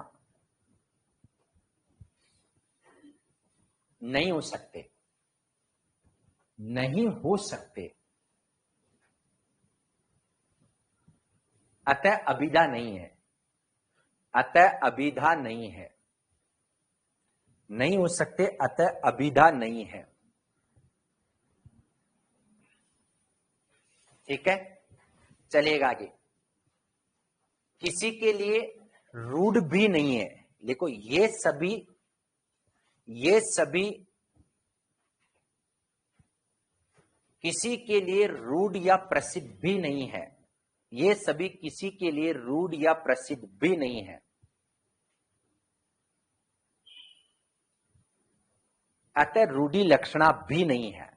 नहीं हो सकते, नहीं हो सकते, अतः अभिधा नहीं है, अतः अभिधा नहीं है, नहीं हो सकते, अतः अभिधा नहीं है। ठीक है, चलिएगा आगे। किसी के लिए रूढ़ भी नहीं है। देखो ये सभी किसी के लिए रूढ़ या प्रसिद्ध भी नहीं है। ये सभी किसी के लिए रूढ़ या प्रसिद्ध भी नहीं है। अतः रूढ़ि लक्षणा भी नहीं है,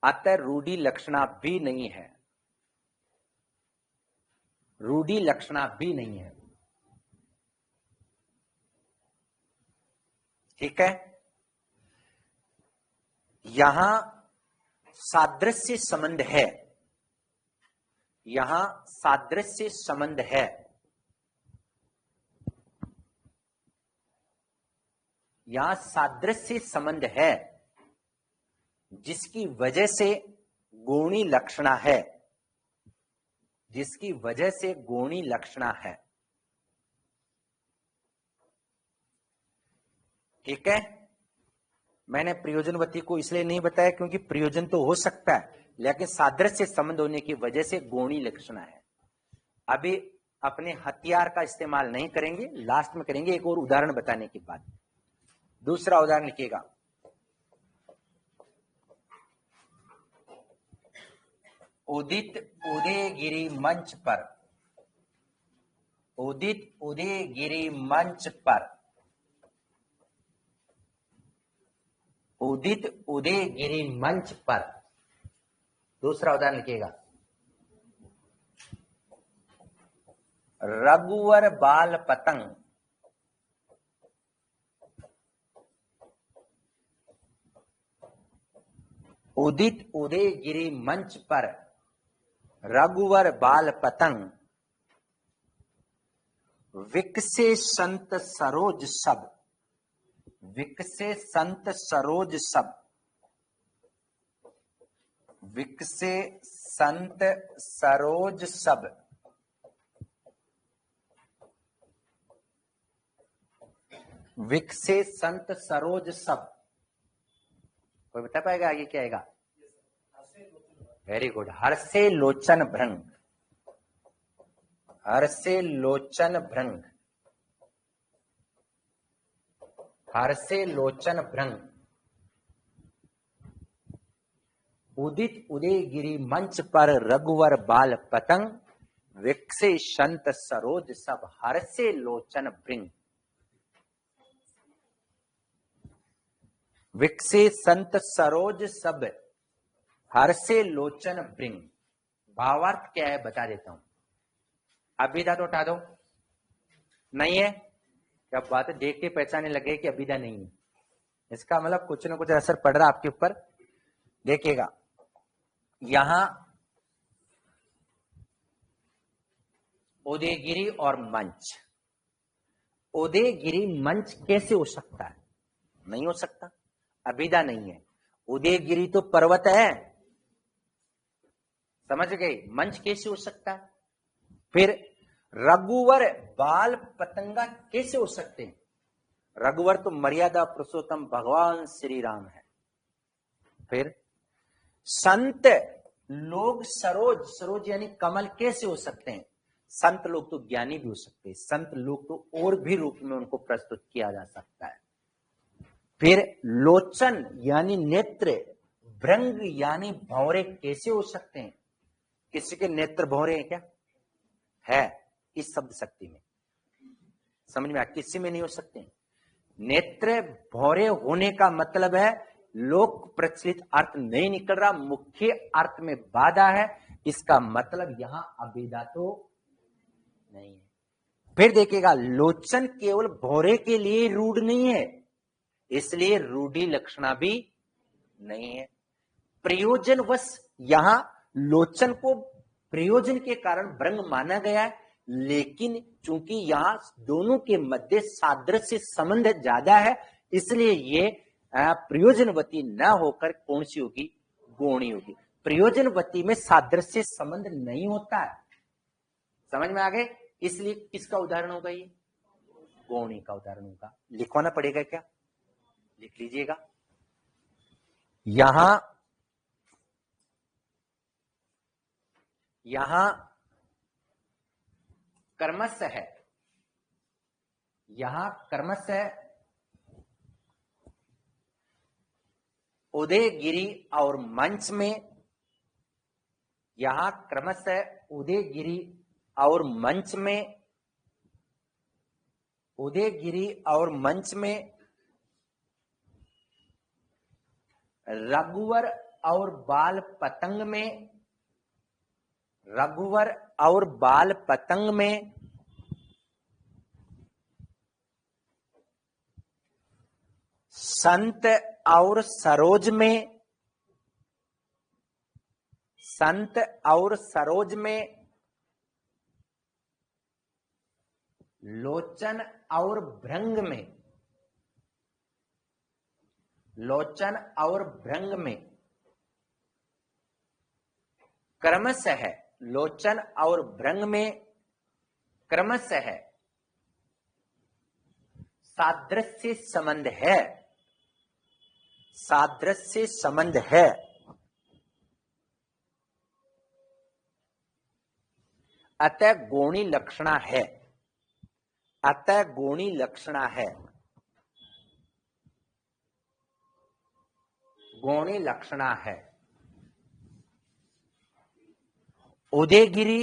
अतः रूढ़ि लक्षणा भी नहीं है, रूढ़ि लक्षणा भी नहीं है। ठीक है, यहां सादृश्य संबंध है, यहां सादृश्य संबंध है। यहां सादृश्य संबंध है जिसकी वजह से गुणी लक्षणा है, जिसकी वजह से गुणी लक्षणा है। ठीक है, मैंने प्रयोजनवती को इसलिए नहीं बताया क्योंकि प्रयोजन तो हो सकता है लेकिन सादृश्य संबंध होने की वजह से गुणी लक्षणा है। अभी अपने हथियार का इस्तेमाल नहीं करेंगे, लास्ट में करेंगे एक और उदाहरण बताने के बाद। दूसरा उदाहरण लिखिएगा, उदित उदयगिरी मंच पर, उदित उदयगिरी मंच पर, उदित उदयगिरी मंच पर। दूसरा उदाहरण लिखिएगा, रघुवर बाल पतंग, उदित उदयगिरी मंच पर रघुवर बाल पतंग, विकसे संत सरोज सब, विकसे संत सरोज सब, विकसे संत सरोज सब, विकसे संत सरोज सब। कोई बता पाएगा आगे क्या आएगा? वेरी गुड, हर्षे लोचन भृंग, हर्षे लोचन भृंग, हर्षे लोचन भृंग। उदित उदयगिरी मंच पर रघुवर बाल पतंग, विकसे संत सरोज सब, हर्षे लोचन भृंग, विकसे संत सरोज सब, हर्षे लोचन भृंग। भावार्थ क्या है बता देता हूं। अभिधा तो हटा दो, नहीं है, क्या बात है, देख के पहचानने लगे कि अभिधा नहीं है, इसका मतलब कुछ ना कुछ असर पड़ रहा आपके ऊपर। देखिएगा यहां उदयगिरी और मंच, उदयगिरी मंच कैसे हो सकता है? नहीं हो सकता, अभिधा नहीं है। उदयगिरी तो पर्वत है, समझ गए, मंच कैसे हो सकता है? फिर रघुवर बाल पतंगा कैसे हो सकते हैं? रघुवर तो मर्यादा पुरुषोत्तम भगवान श्री राम है, फिर संत लोग सरोज, सरोज यानी कमल कैसे हो सकते हैं? संत लोग तो ज्ञानी भी हो सकते हैं, संत लोग तो और भी रूप में उनको प्रस्तुत किया जा सकता है। फिर लोचन यानी नेत्र, भ्रंग यानी भौरे कैसे हो सकते हैं? किसी के नेत्र भौरे हैं क्या? है इस शब्द शक्ति में, समझ में आ? किसी में नहीं हो सकते। नेत्र भौरे होने का मतलब है लोक प्रचलित अर्थ नहीं निकल रहा, मुख्य अर्थ में बाधा है, इसका मतलब यहां अभेदा तो नहीं है। फिर देखिएगा लोचन केवल भौरे के लिए रूढ़ नहीं है, इसलिए रूढ़ी लक्षणा भी नहीं है। प्रयोजनवश यहां लोचन को प्रयोजन के कारण भ्रंग माना गया है, लेकिन चूंकि यहां दोनों के मध्य सादृश्य संबंध ज्यादा है, इसलिए ये प्रयोजनवती न होकर कौन सी होगी? गौणी होगी। प्रयोजनवती में सादृश्य संबंध नहीं होता है, समझ में आ गए? इसलिए किसका उदाहरण होगा? ये गौणी का उदाहरण होगा। लिखवाना पड़ेगा क्या? लिख लीजिएगा। यहां कर्मश है, यहां कर्मश है उदयगिरी और मंच में, यहां क्रमश है उदयगिरी और मंच में, उदयगिरी और मंच में रघुवर और बाल पतंग में, रघुवर और बाल पतंग में संत और सरोज में, संत और सरोज में लोचन और भ्रंग में, लोचन और भ्रंग में क्रमशः है, लोचन और भ्रंग में क्रमशः है सादृश्य संबंध है, सादृश्य संबंध है। अतः गौणी लक्षणा है, अतः गौणी लक्षणा है, गौणी लक्षणा है। उदयगिरी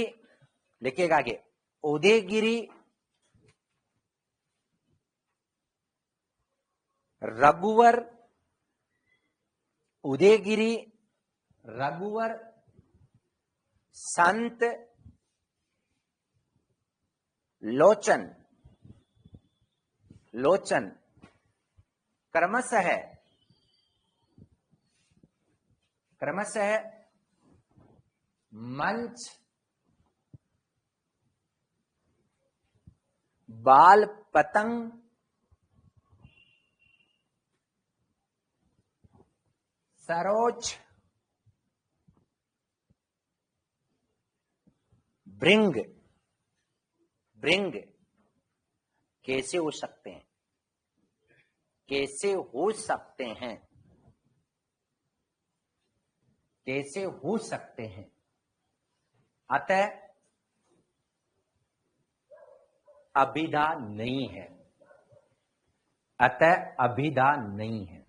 लिखिएगा आगे, उदयगिरी रघुवर, उदयगिरी रघुवर संत लोचन, लोचन क्रमशः, क्रमशः मंच बाल पतंग सरोज भृंग, भृंग कैसे हो सकते हैं? कैसे हो सकते हैं? कैसे हो सकते हैं? अतः अभिधा नहीं है, अतः अभिधा नहीं है।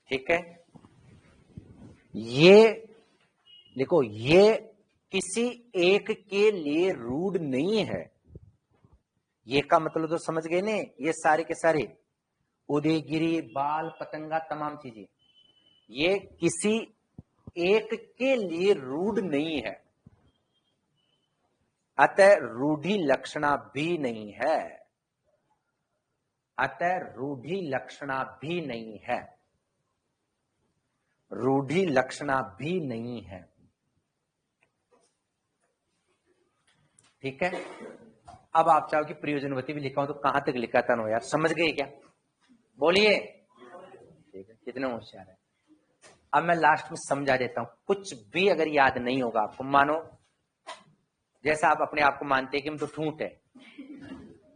ठीक है, ये देखो, ये किसी एक के लिए रूढ़ नहीं है। ये का मतलब तो समझ गए ने? ये सारे के सारे उदयगिरी बाल पतंगा तमाम चीजें ये किसी एक के लिए रूढ़ नहीं है, अतः रूढ़ी लक्षणा भी नहीं है, अतः रूढ़ी लक्षणा भी नहीं है, रूढ़ी लक्षणा भी नहीं है। ठीक है, अब आप चाहो कि प्रयोजनवती भी लिखा हो तो कहां तक लिखा था? नो यार, समझ गए क्या? बोलिए। ठीक है, कितने होशियार है। अब मैं लास्ट में समझा देता हूं। कुछ भी अगर याद नहीं होगा आपको, मानो जैसा आप अपने आप को मानते हैं कि हम तो ठूंठ है,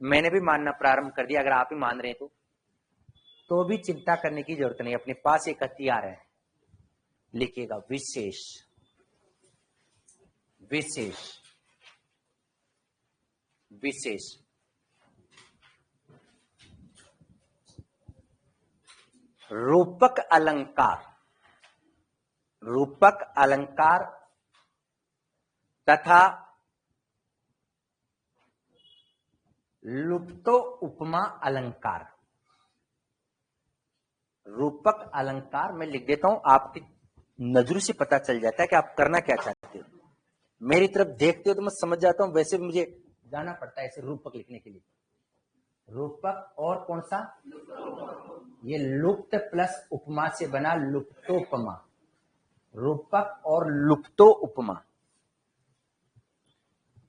मैंने भी मानना प्रारंभ कर दिया, अगर आप ही मान रहे हैं तो तो भी चिंता करने की जरूरत नहीं, अपने पास एक हथियार है, लिखिएगा विशेष। विशेष विशेष रूपक अलंकार, रूपक अलंकार तथा लुप्तो उपमा अलंकार। रूपक अलंकार मैं लिख देता हूं, आपकी नजरों से पता चल जाता है कि आप करना क्या चाहते हो। मेरी तरफ देखते हो तो मैं समझ जाता हूं, वैसे भी मुझे जाना पड़ता है ऐसे रूपक लिखने के लिए। रूपक और कौन सा, ये लुप्त प्लस उपमा से बना लुप्तोपमा। रूपक और लुप्तो उपमा,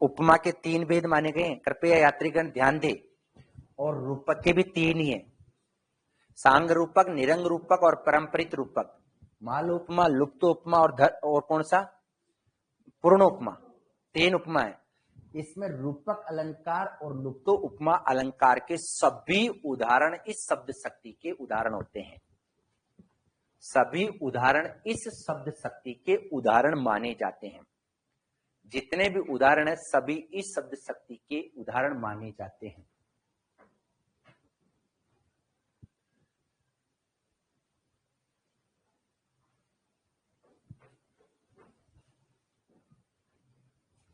उपमा के 3 भेद माने गए हैं, कृपया यात्रीगण ध्यान दे। और रूपक के भी 3 ही हैं, सांग रूपक, निरंग रूपक और परंपरित रूपक। माल उपमा, लुप्त उपमा और कौन सा, पूर्ण उपमा। 3 उपमा है इसमें। रूपक अलंकार और लुप्तो उपमा अलंकार के सभी उदाहरण इस शब्द शक्ति के उदाहरण होते हैं। सभी उदाहरण इस शब्द शक्ति के उदाहरण माने जाते हैं। जितने भी उदाहरण है सभी इस शब्द शक्ति के उदाहरण माने जाते हैं।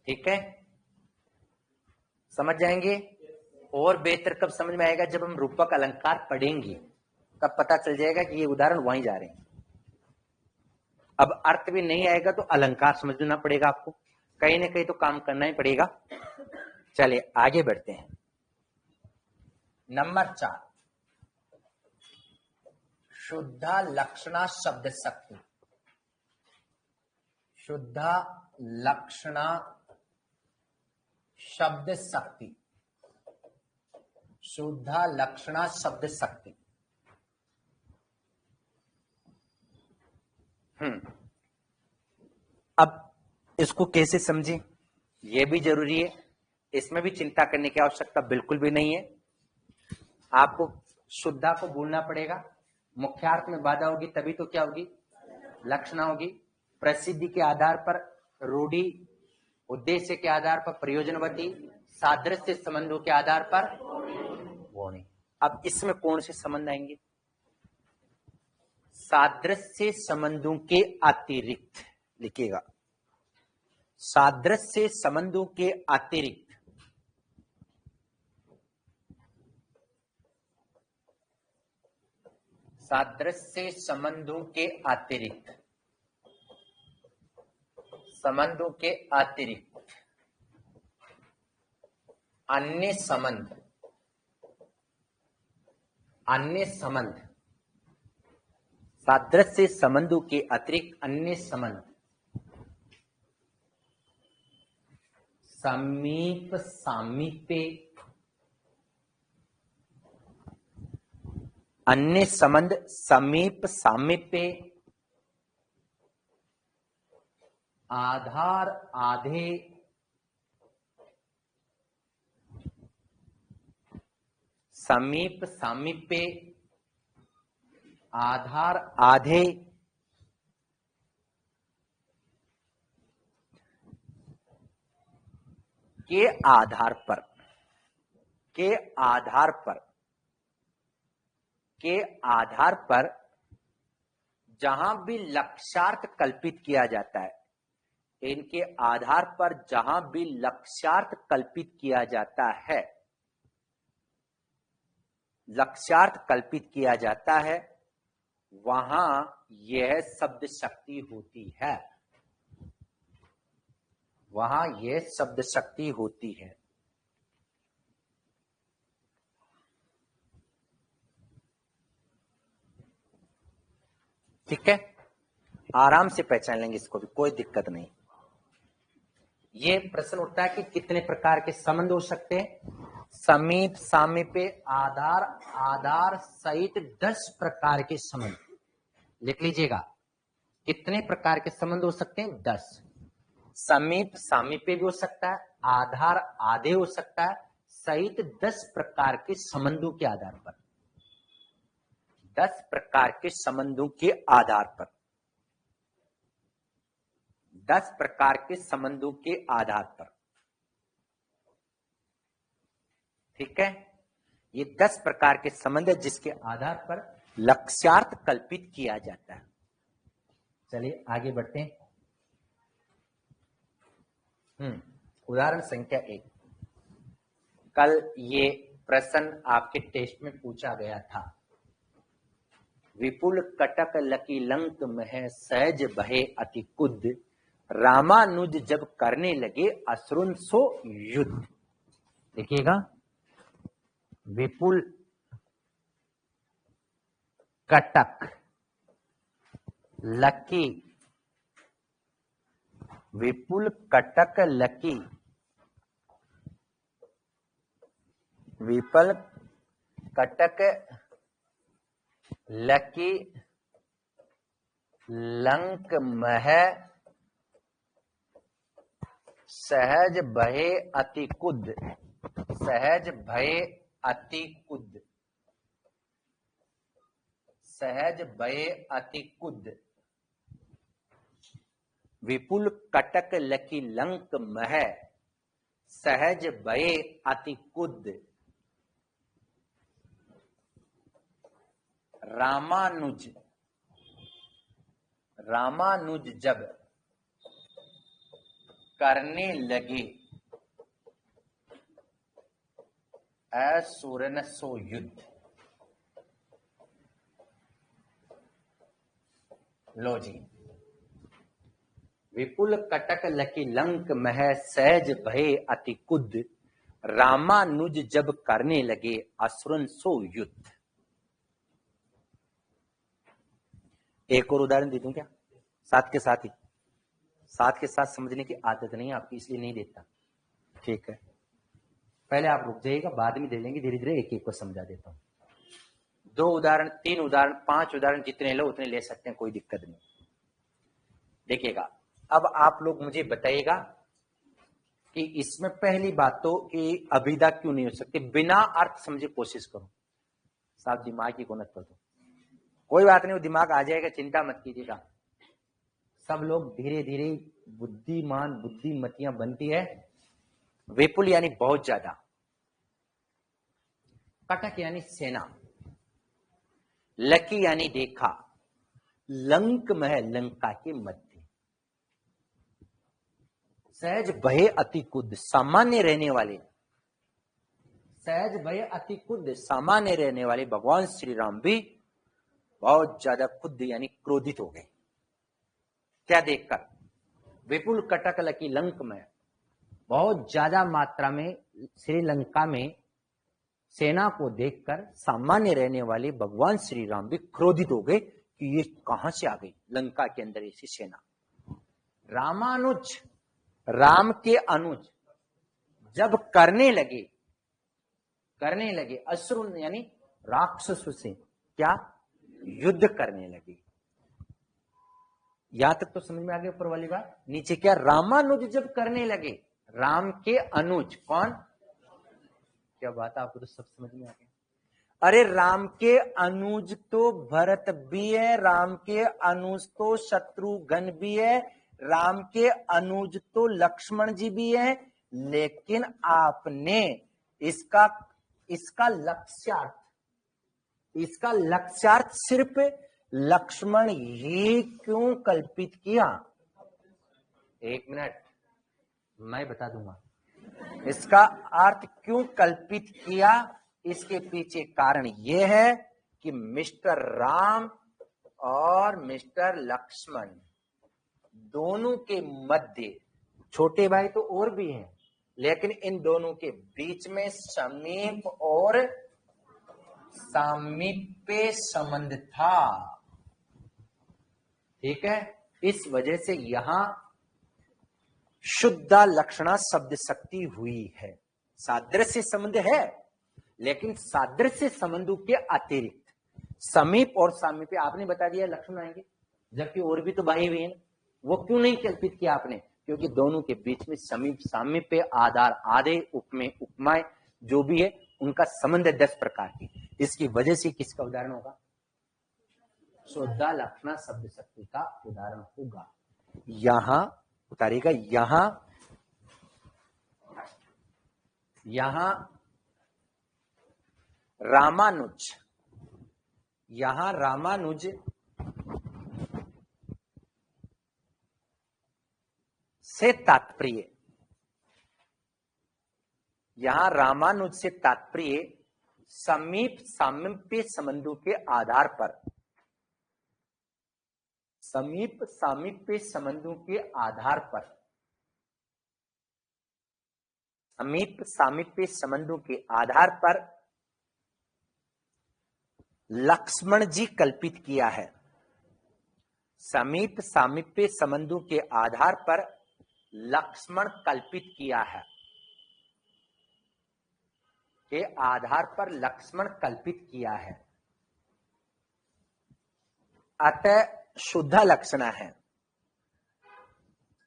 ठीक है, समझ जाएंगे। और बेहतर कब समझ में आएगा, जब हम रूपक अलंकार पढ़ेंगे तब पता चल जाएगा कि ये उदाहरण वहीं जा रहे हैं। अब अर्थ भी नहीं आएगा तो अलंकार समझना पड़ेगा आपको, कहीं ना कहीं तो काम करना ही पड़ेगा। चलिए आगे बढ़ते हैं। नंबर 4, शुद्धा लक्षणा शब्द शक्ति। शुद्धा लक्षणा शब्द शक्ति। शुद्धा लक्षणा शब्द शक्ति। अब इसको कैसे समझें, यह भी जरूरी है। इसमें भी चिंता करने की आवश्यकता बिल्कुल भी नहीं है। आपको शुद्धा को भूलना पड़ेगा। मुख्यार्थ में बाधा होगी तभी तो क्या होगी, लक्षणा होगी। प्रसिद्धि के आधार पर रूढ़ि, उद्देश्य के आधार पर प्रयोजनवती, सादृश्य संबंधों के आधार पर वाणी। अब इसमें कौन से संबंध आएंगे, सादृश्य संबंधों के अतिरिक्त, लिखिएगा सादृश्य संबंधों के अतिरिक्त। सादृश्य संबंधों के अतिरिक्त, संबंधों के अतिरिक्त अन्य संबंध, अन्य संबंध। सादृश्य संबंधों के अतिरिक्त अन्य संबंध। समीप सामीप्य, अन्य संबंध समीप सामीप्य, आधार आधे, समीप सामीप्य, आधार आधे, के आधार पर, के आधार पर, के आधार पर जहां भी लक्ष्यार्थ कल्पित किया जाता है, इनके आधार पर जहां भी लक्ष्यार्थ कल्पित किया जाता है, लक्ष्यार्थ कल्पित किया जाता है, वहां यह शब्द शक्ति होती है, वहां यह शब्द शक्ति होती है। ठीक है, आराम से पहचान लेंगे इसको भी, कोई दिक्कत नहीं। ये प्रश्न उठता है कि कितने प्रकार के संबंध हो सकते हैं। समीप सामीप्य आधार आधार सहित 10 प्रकार के संबंध, लिख लीजिएगा। कितने प्रकार के संबंध हो सकते हैं, 10। समीप सामीप्य भी हो सकता है, आधार आधे हो सकता है, सहित 10 प्रकार के संबंधों के आधार पर। 10 प्रकार के संबंधों के आधार पर, 10 प्रकार के संबंधों के आधार पर, ठीक है। ये 10 प्रकार के संबंध है जिसके आधार पर लक्ष्यार्थ कल्पित किया जाता है। चलिए आगे बढ़ते हैं। उदाहरण संख्या 1। कल ये प्रश्न आपके टेस्ट में पूछा गया था। विपुल कटक लकी लंक में सहज बहे अति कुद, रामानुज जब करने लगे असुरन सो युद्ध। देखिएगा, विपुल कटक लकी, विपुल कटक लकी, विपुल कटक लकी लंक मह सहज भये अति कुद, सहज भये अति कुद, सहज भये अति कुद। विपुल कटक लकी लंक मह सहज भये अति कुद, रामानुज, रामानुज जब करने लगे असुरन सो युद्ध। लो जी, विपुल कटक लकी लंक मह सहज भये अति कुद, रामानुज जब करने लगे असुरन सो युद्ध। एक और उदाहरण दे दूं क्या? साथ के साथ ही, साथ के साथ समझने की आदत नहीं आपकी, इसलिए नहीं देता, ठीक है। पहले आप रुक जाइएगा, बाद में दे देंगे, धीरे धीरे एक एक को समझा देता हूं। 2 उदाहरण, 3 उदाहरण, 5 उदाहरण, जितने लो उतने ले सकते हैं, कोई दिक्कत नहीं। देखिएगा, अब आप लोग मुझे बताइएगा कि इसमें पहली बात तो कि अभिधा क्यों नहीं हो सकती, बिना अर्थ समझे कोशिश करो। साहब दिमाग की कोनत कर दो, कोई बात नहीं, वो दिमाग आ जाएगा, चिंता मत कीजिएगा। सब लोग धीरे धीरे बुद्धिमान बुद्धिमतियां बनती है। विपुल यानी बहुत ज्यादा, कटक यानी सेना, लकी यानी देखा, लंक में लंका के मध्य, सहज भय अति कुद, सामान्य रहने वाले, सहज भय अति कुद सामान्य रहने वाले भगवान श्री राम भी बहुत ज्यादा खुद यानी क्रोधित हो गए। क्या देखकर? विपुल कटक लकी लंक में, बहुत ज्यादा मात्रा में श्रीलंका में सेना को देखकर सामान्य रहने वाले भगवान श्री राम भी क्रोधित हो गए कि ये कहां से आ गई लंका के अंदर ऐसी सेना। रामानुज, राम के अनुज जब करने लगे असुर यानी राक्षसों से क्या युद्ध करने लगे। यहां तक तो समझ में आ गया ऊपर वाली बात। नीचे क्या? रामानुज जब करने लगे, राम के अनुज कौन? क्या बात, आपको तो सब समझ में आ गया। अरे राम के अनुज तो भरत भी है, राम के अनुज तो शत्रुघ्न भी है, राम के अनुज तो लक्ष्मण जी भी है, लेकिन आपने इसका लक्ष्यार्थ सिर्फ लक्ष्मण ही क्यों कल्पित किया? एक मिनट, मैं बता दूंगा इसका अर्थ क्यों कल्पित किया। इसके पीछे कारण यह है कि मिस्टर राम और मिस्टर लक्ष्मण दोनों के मध्य, छोटे भाई तो और भी हैं, लेकिन इन दोनों के बीच में समीप और सामीप्य संबंध था, ठीक है। इस वजह से यहां शुद्ध लक्षणा शब्द शक्ति हुई है। सादृश्य संबंध है, लेकिन सादृश्य संबंधों के अतिरिक्त समीप और सामीप्य आपने बता दिया लक्षण आएंगे, जबकि और भी तो भाई बहन, वो क्यों नहीं कल्पित किया आपने? क्योंकि दोनों के बीच में समीप सामीप्य आधार आधे उपमेय उपमाएं जो भी है उनका संबंध है 10 प्रकार की। इसकी वजह से किसका उदाहरण होगा? शुद्ध लक्षण शब्द शक्ति का उदाहरण होगा। यहां उतारिएगा, यहां रामानुज से तात्पर्य, यहां रामानुज से तात्पर्य समीप सामीप्य संबंधों के आधार पर, समीप सामीप्य संबंधों के आधार पर, समीप सामीप्य संबंधों के आधार पर लक्ष्मण जी कल्पित किया है। समीप सामीप्य संबंधों के आधार पर लक्ष्मण कल्पित किया है, के आधार पर लक्ष्मण कल्पित किया है। अतः शुद्ध लक्षणा है,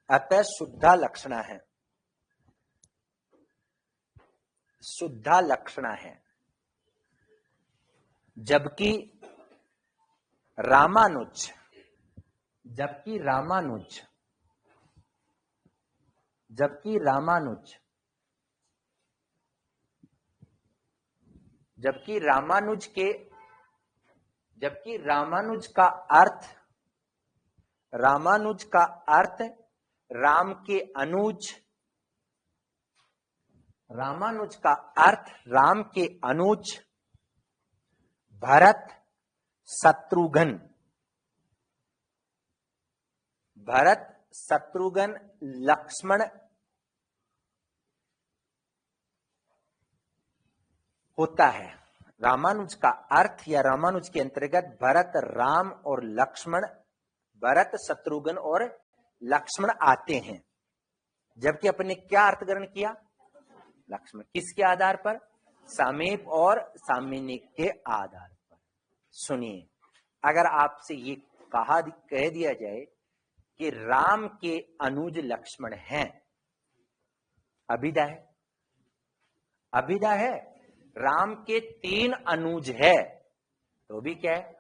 अतः शुद्ध लक्षणा है, शुद्ध लक्षणा है। जबकि रामानुज, जबकि रामानुज, जबकि रामानुज, जबकि रामानुज के, जबकि रामानुज का अर्थ, रामानुज का अर्थ राम के अनुज, रामानुज का अर्थ राम के अनुज भरत शत्रुघ्न, भरत शत्रुघ्न लक्ष्मण होता है। रामानुज का अर्थ या रामानुज के अंतर्गत भरत, राम और लक्ष्मण, भरत शत्रुघ्न और लक्ष्मण आते हैं। जबकि अपने क्या अर्थ ग्रहण किया? लक्ष्मण। किसके आधार पर? समीप और सामान्य के आधार पर। सुनिए, अगर आपसे ये कह दिया जाए कि राम के अनुज लक्ष्मण हैं, अभिधा है, अभिधा है, राम के 3 अनुज है तो भी क्या है?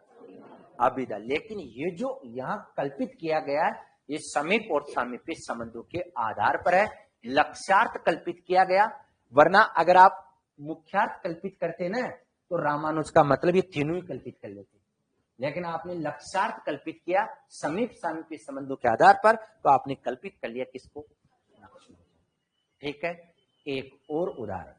अभिधा। लेकिन ये जो यहां कल्पित किया गया है ये समीप और सामीप्य संबंधों के आधार पर है, लक्ष्यार्थ कल्पित किया गया। वरना अगर आप मुख्यार्थ कल्पित करते ना तो रामानुज का मतलब ये तीनों ही कल्पित कर लेते, लेकिन आपने लक्ष्यार्थ कल्पित किया समीप सामीप्य संबंधों के आधार पर, तो आपने कल्पित कर लिया किसको? ठीक है। एक और उदाहरण,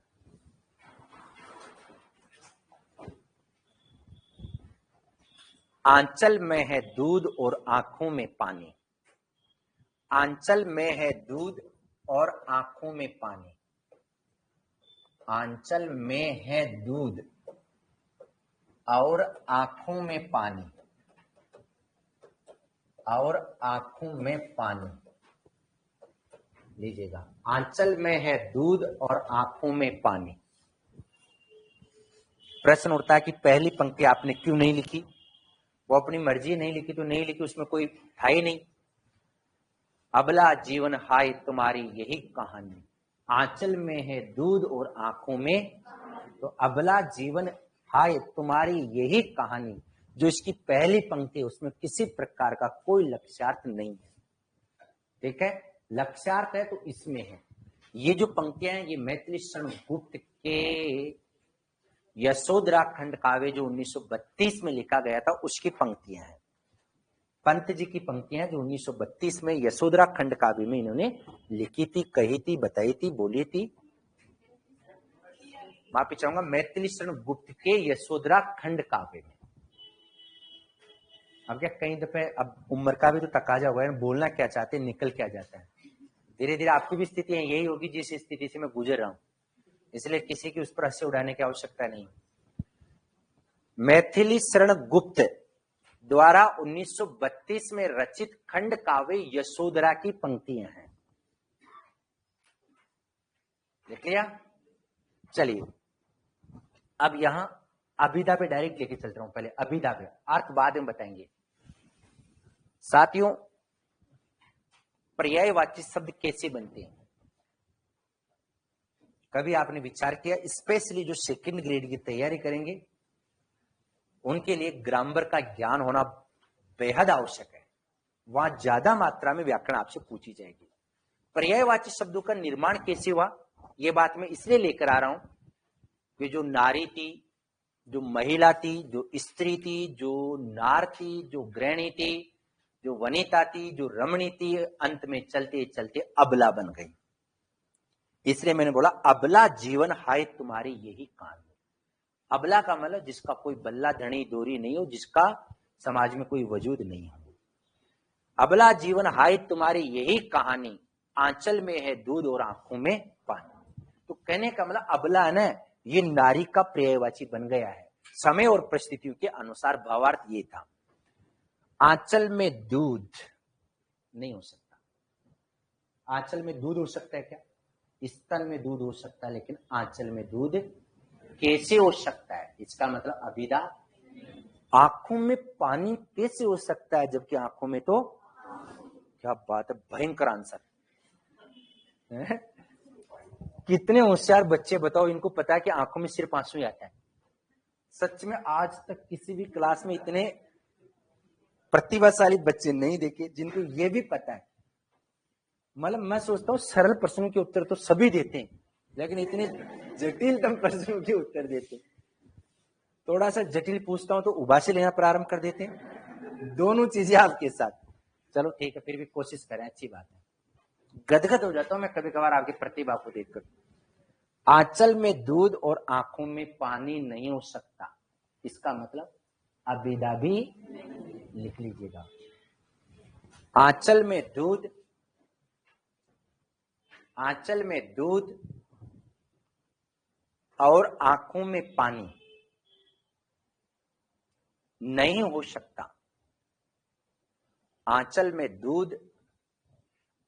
आंचल में है दूध और आंखों में पानी, आंचल में है दूध और आंखों में पानी, आंचल में है दूध और आंखों में पानी, और आंखों में पानी। लीजिएगा, आंचल में है दूध और आंखों में पानी। प्रश्न उठता है कि पहली पंक्ति आपने क्यों नहीं लिखी? वो अपनी मर्जी नहीं लिखी तो नहीं लिखी, उसमें कोई था ही नहीं। अबला जीवन हाय तुम्हारी यही कहानी, आंचल में है दूध और आंखों में, तो अबला जीवन हाय तुम्हारी यही कहानी, जो इसकी पहली पंक्ति है उसमें किसी प्रकार का कोई लक्ष्यार्थ नहीं है। ठीक है, लक्ष्यार्थ है तो इसमें है। ये जो पंक्तियां हैं ये मैथिली शरण गुप्त के यशोधरा खंड काव्य जो 1932 में लिखा गया था उसकी पंक्तियां हैं। पंत जी की पंक्तियां जो 1932 में यशोधरा खंड काव्य में इन्होंने लिखी थी, कही थी, बताई थी, बोली थी। माफी चाहूंगा, मैथिली शरण गुप्त के यशोधरा खंड काव्य में। अब क्या कई दफे अब उम्र का भी तो तकाजा हुआ है, बोलना क्या चाहते हैं निकल क्या जाता है। धीरे धीरे आपकी भी स्थिति यही होगी जिस स्थिति से मैं गुजर रहा हूं, इसलिए किसी की उस पर हंसी उड़ाने की आवश्यकता नहीं। मैथिली शरण गुप्त द्वारा 1932 में रचित खंड काव्य यशोधरा की पंक्तियां हैं। देख लिया? चलिए अब यहां अभिधा पे डायरेक्ट लेके चल रहा हूं। पहले अभिधा पे, अर्थ बाद में बताएंगे। साथियों, पर्यायवाची शब्द कैसे बनते हैं? कभी आपने विचार किया? स्पेशली जो सेकंड ग्रेड की तैयारी करेंगे उनके लिए ग्रामर का ज्ञान होना बेहद आवश्यक है, वहां ज्यादा मात्रा में व्याकरण आपसे पूछी जाएगी। पर्यायवाची शब्दों का निर्माण कैसे हुआ, यह बात मैं इसलिए लेकर आ रहा हूं कि जो नारी थी, जो महिला थी, जो स्त्री थी, जो नार थी, जो गृहिणी थी, जो वनिता थी, जो रमणी थी, अंत में चलते चलते अबला बन गई। इसलिए मैंने बोला अबला जीवन हाय तुम्हारी यही कान। अबला का मतलब जिसका कोई बल्ला धनी डोरी नहीं हो, जिसका समाज में कोई वजूद नहीं हो। अबला जीवन हाय तुम्हारी यही कहानी, आंचल में है दूध और आंखों में पानी। तो कहने का मतलब अबला है ना, ये नारी का पर्यायवाची बन गया है। समय और परिस्थितियों के अनुसार भावार्थ ये था। आंचल में दूध नहीं हो सकता। आंचल में दूध हो सकता है क्या? स्तन में दूध हो सकता है, लेकिन आंचल में दूध कैसे हो सकता है? इसका मतलब अभिदा। आंखों में पानी कैसे हो सकता है जबकि आंखों में तो, क्या बात है, भयंकर आंसर। कितने होशियार बच्चे बताओ, इनको पता है कि आंखों में सिर्फ आंसू ही आता है। सच में आज तक किसी भी क्लास में इतने प्रतिभाशाली बच्चे नहीं देखे जिनको ये भी पता है। मतलब मैं सोचता हूँ सरल प्रश्नों के उत्तर तो सभी देते हैं, लेकिन इतने जटिलतम प्रश्नों के उत्तर देते हैं। थोड़ा सा जटिल पूछता हूं तो उबासी लेना प्रारंभ कर देते हैं। दोनों चीजें आपके साथ। चलो ठीक है, फिर भी कोशिश करें, अच्छी बात है। गदगद हो जाता हूं मैं कभी कभार आपकी प्रतिभा को देखकर। आंचल में दूध और आंखों में पानी नहीं हो सकता, इसका मतलब अबिदा भी लिख लीजिएगा। आंचल में दूध, आंचल में दूध और आंखों में पानी नहीं हो सकता। आंचल में दूध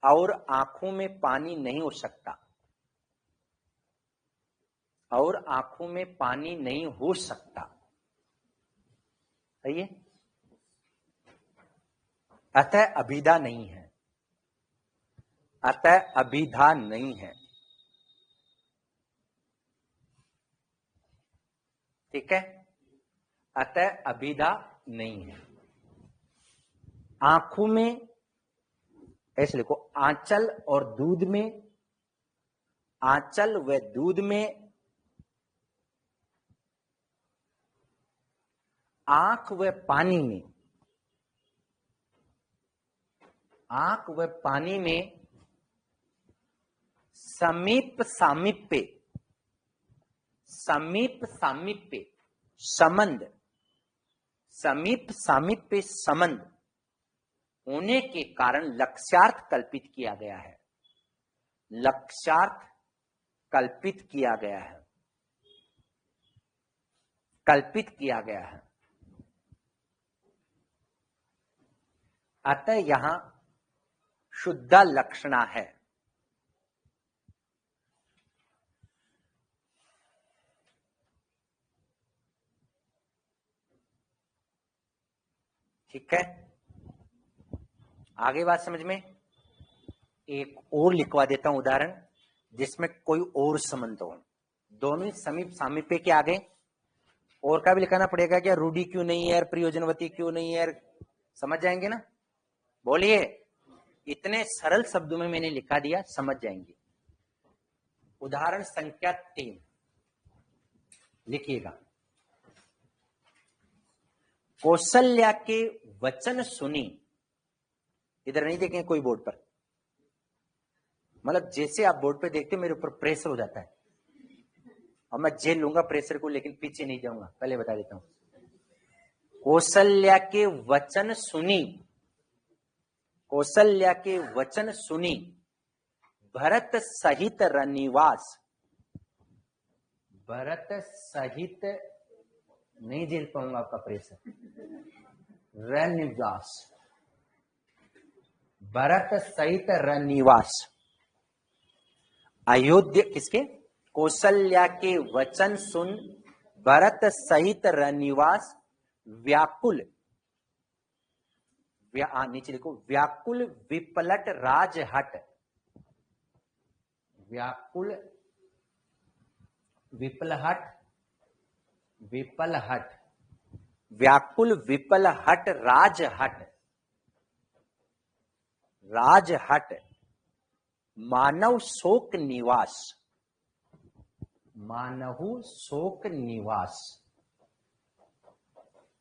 और आंखों में पानी नहीं हो सकता, और आंखों में पानी नहीं हो सकता। सही है? अतः अभिधा नहीं है, अतः अभिधा नहीं है। ठीक है? अतः अभिधा नहीं है। आंखों में ऐसे लिखो, आंचल और दूध में, आंचल व दूध में, आंख व पानी में, आंख व पानी में समीप सामीप्य, समीप सामीप्य संबंध, समीप सामीप्य संबंध होने के कारण लक्ष्यार्थ कल्पित किया गया है। लक्ष्यार्थ कल्पित किया गया है, कल्पित किया गया है। अतः यहां शुद्ध लक्षणा है। ठीक है, आगे बात समझ में। एक और लिखवा देता हूं उदाहरण जिसमें कोई और संबंध हो। दोनों समीप सामीप्य के आगे और का भी लिखाना पड़ेगा क्या? रूढ़ी क्यों नहीं है यार, प्रयोजनवती क्यों नहीं है यार? समझ जाएंगे ना? बोलिए। इतने सरल शब्दों में मैंने लिखा दिया, समझ जाएंगे। उदाहरण संख्या 3 लिखिएगा। कौशल्या के वचन सुनी। इधर नहीं देखें कोई बोर्ड पर, मतलब जैसे आप बोर्ड पे देखते मेरे ऊपर प्रेशर हो जाता है, और मैं झेल लूंगा प्रेशर को, लेकिन पीछे नहीं जाऊंगा, पहले बता देता हूं। कौशल्या के वचन सुनी, कौशल्या के वचन सुनी, भरत सहित रनिवास। भरत सहित नहीं झेल पाऊंगा आपका प्रेशर, रनिवास, भरत सहित रनिवास। अयोध्या किसके? कौशल्या के वचन सुन, भरत सहित रनिवास व्याकुल, नीचे लिखो, व्याकुल विपलट राजहट, व्याकुल विपलहट, विपलहट व्याकुल विपल हट राज हट, राज हट मानव शोक निवास, मानहु शोक निवास,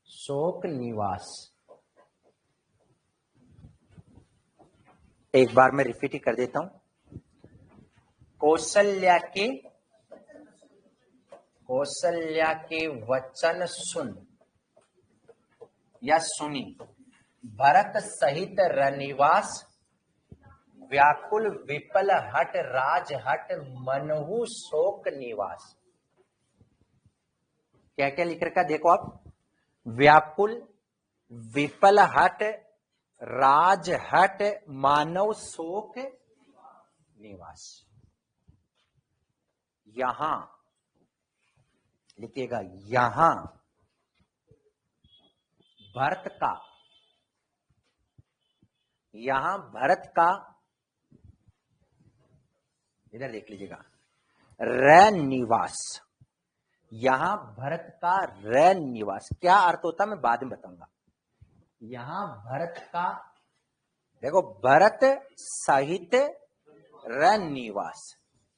शोक निवास। एक बार मैं रिपीट ही कर देता हूं। कौशल्या के वचन सुन या सुनी, भरत सहित रनिवास, व्याकुल विपल हट राज हट मनहु शोक निवास। क्या क्या लिख रखा देखो आप, व्याकुल विपल हट राज हट मानव शोक निवास। यहां लिखिएगा, यहां भरत का, यहां भरत का, इधर देख लीजिएगा, र निवास, यहां भरत का र निवास। क्या अर्थ होता मैं बाद में बताऊंगा। यहां भरत का, देखो भरत सहित र निवास,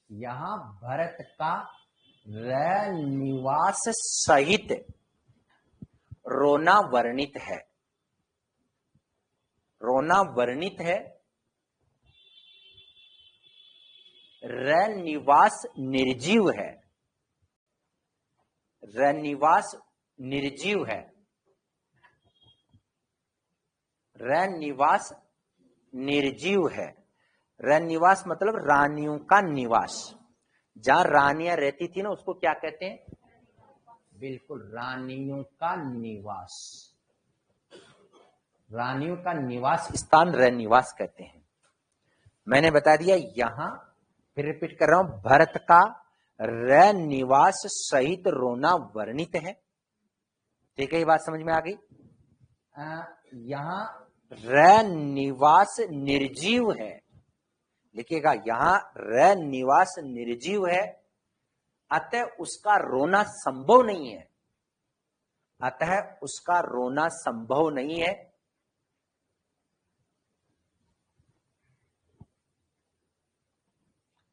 यहां भरत का र निवास सहित रोना वर्णित है, रोना वर्णित है। र निवास निर्जीव है, र निवास निर्जीव है, र निवास निर्जीव है। र निवास मतलब रानियों का निवास, जहां रानियां रहती थी ना उसको क्या कहते हैं, बिल्कुल रानियों का निवास, रानियों का निवास स्थान र निवास कहते हैं। मैंने बता दिया, यहां फिर रिपीट कर रहा हूं, भरत का र निवास सहित रोना वर्णित है। ठीक है, ये बात समझ में आ गई। यहां र निवास निर्जीव है, लिखिएगा यहां र निवास निर्जीव है, अतः उसका रोना संभव नहीं है, अतः उसका रोना संभव नहीं है।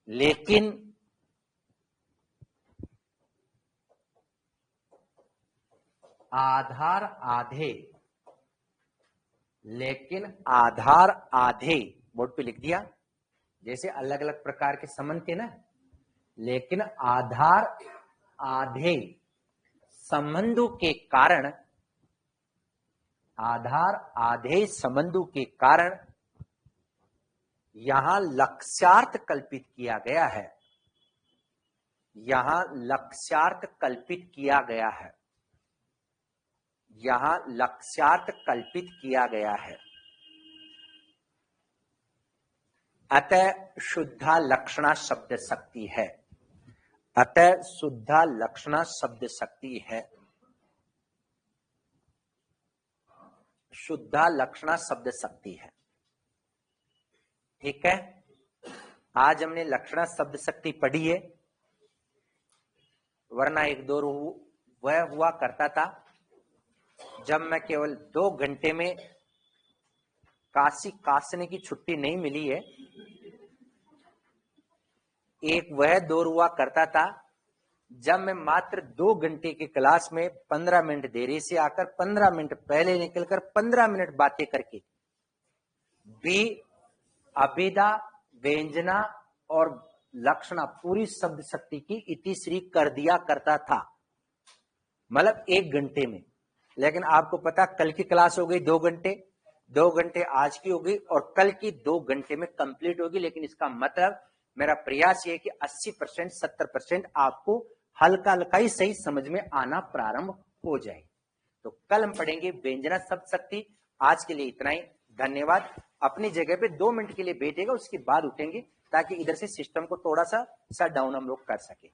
लेकिन आधार आधे, लेकिन आधार आधे बोर्ड पे लिख दिया, जैसे अलग अलग प्रकार के संबंध थे ना, लेकिन आधार आधे संबंधों के कारण, आधार आधे संबंधों के कारण यहां लक्ष्यार्थ कल्पित किया गया है, यहां लक्ष्यार्थ कल्पित किया गया है, यहां लक्ष्यार्थ कल्पित किया गया है। अतः शुद्धा लक्षणा शब्द शक्ति है, अतः शुद्धा लक्षणा शब्द शक्ति है, शुद्धा लक्षणा शब्द शक्ति है। ठीक है, आज हमने लक्षणा शब्द शक्ति पढ़ी है, वरना एक दो वह हुआ करता था जब मैं केवल 2 घंटे में, काशी कासने की छुट्टी नहीं मिली है, एक वह दौर हुआ करता था जब मैं मात्र 2 घंटे की क्लास में 15 मिनट देरी से आकर 15 मिनट पहले निकलकर 15 मिनट बातें करके भी अभिधा, व्यंजना और लक्षणा पूरी शब्द शक्ति की इतिश्री कर दिया करता था, मतलब 1 घंटे में। लेकिन आपको पता, कल की क्लास हो गई 2 घंटे, 2 घंटे आज की हो गई और कल की 2 घंटे में कंप्लीट होगी। लेकिन इसका मतलब मेरा प्रयास ये है कि 80% 70% आपको हल्का हल्का ही सही समझ में आना प्रारंभ हो जाए। तो कल हम पढ़ेंगे व्यंजना शब्द शक्ति। आज के लिए इतना ही, धन्यवाद। अपनी जगह पे 2 मिनट के लिए बैठेगा, उसके बाद उठेंगे ताकि इधर से सिस्टम को थोड़ा सा शट डाउन हम लोग कर सके।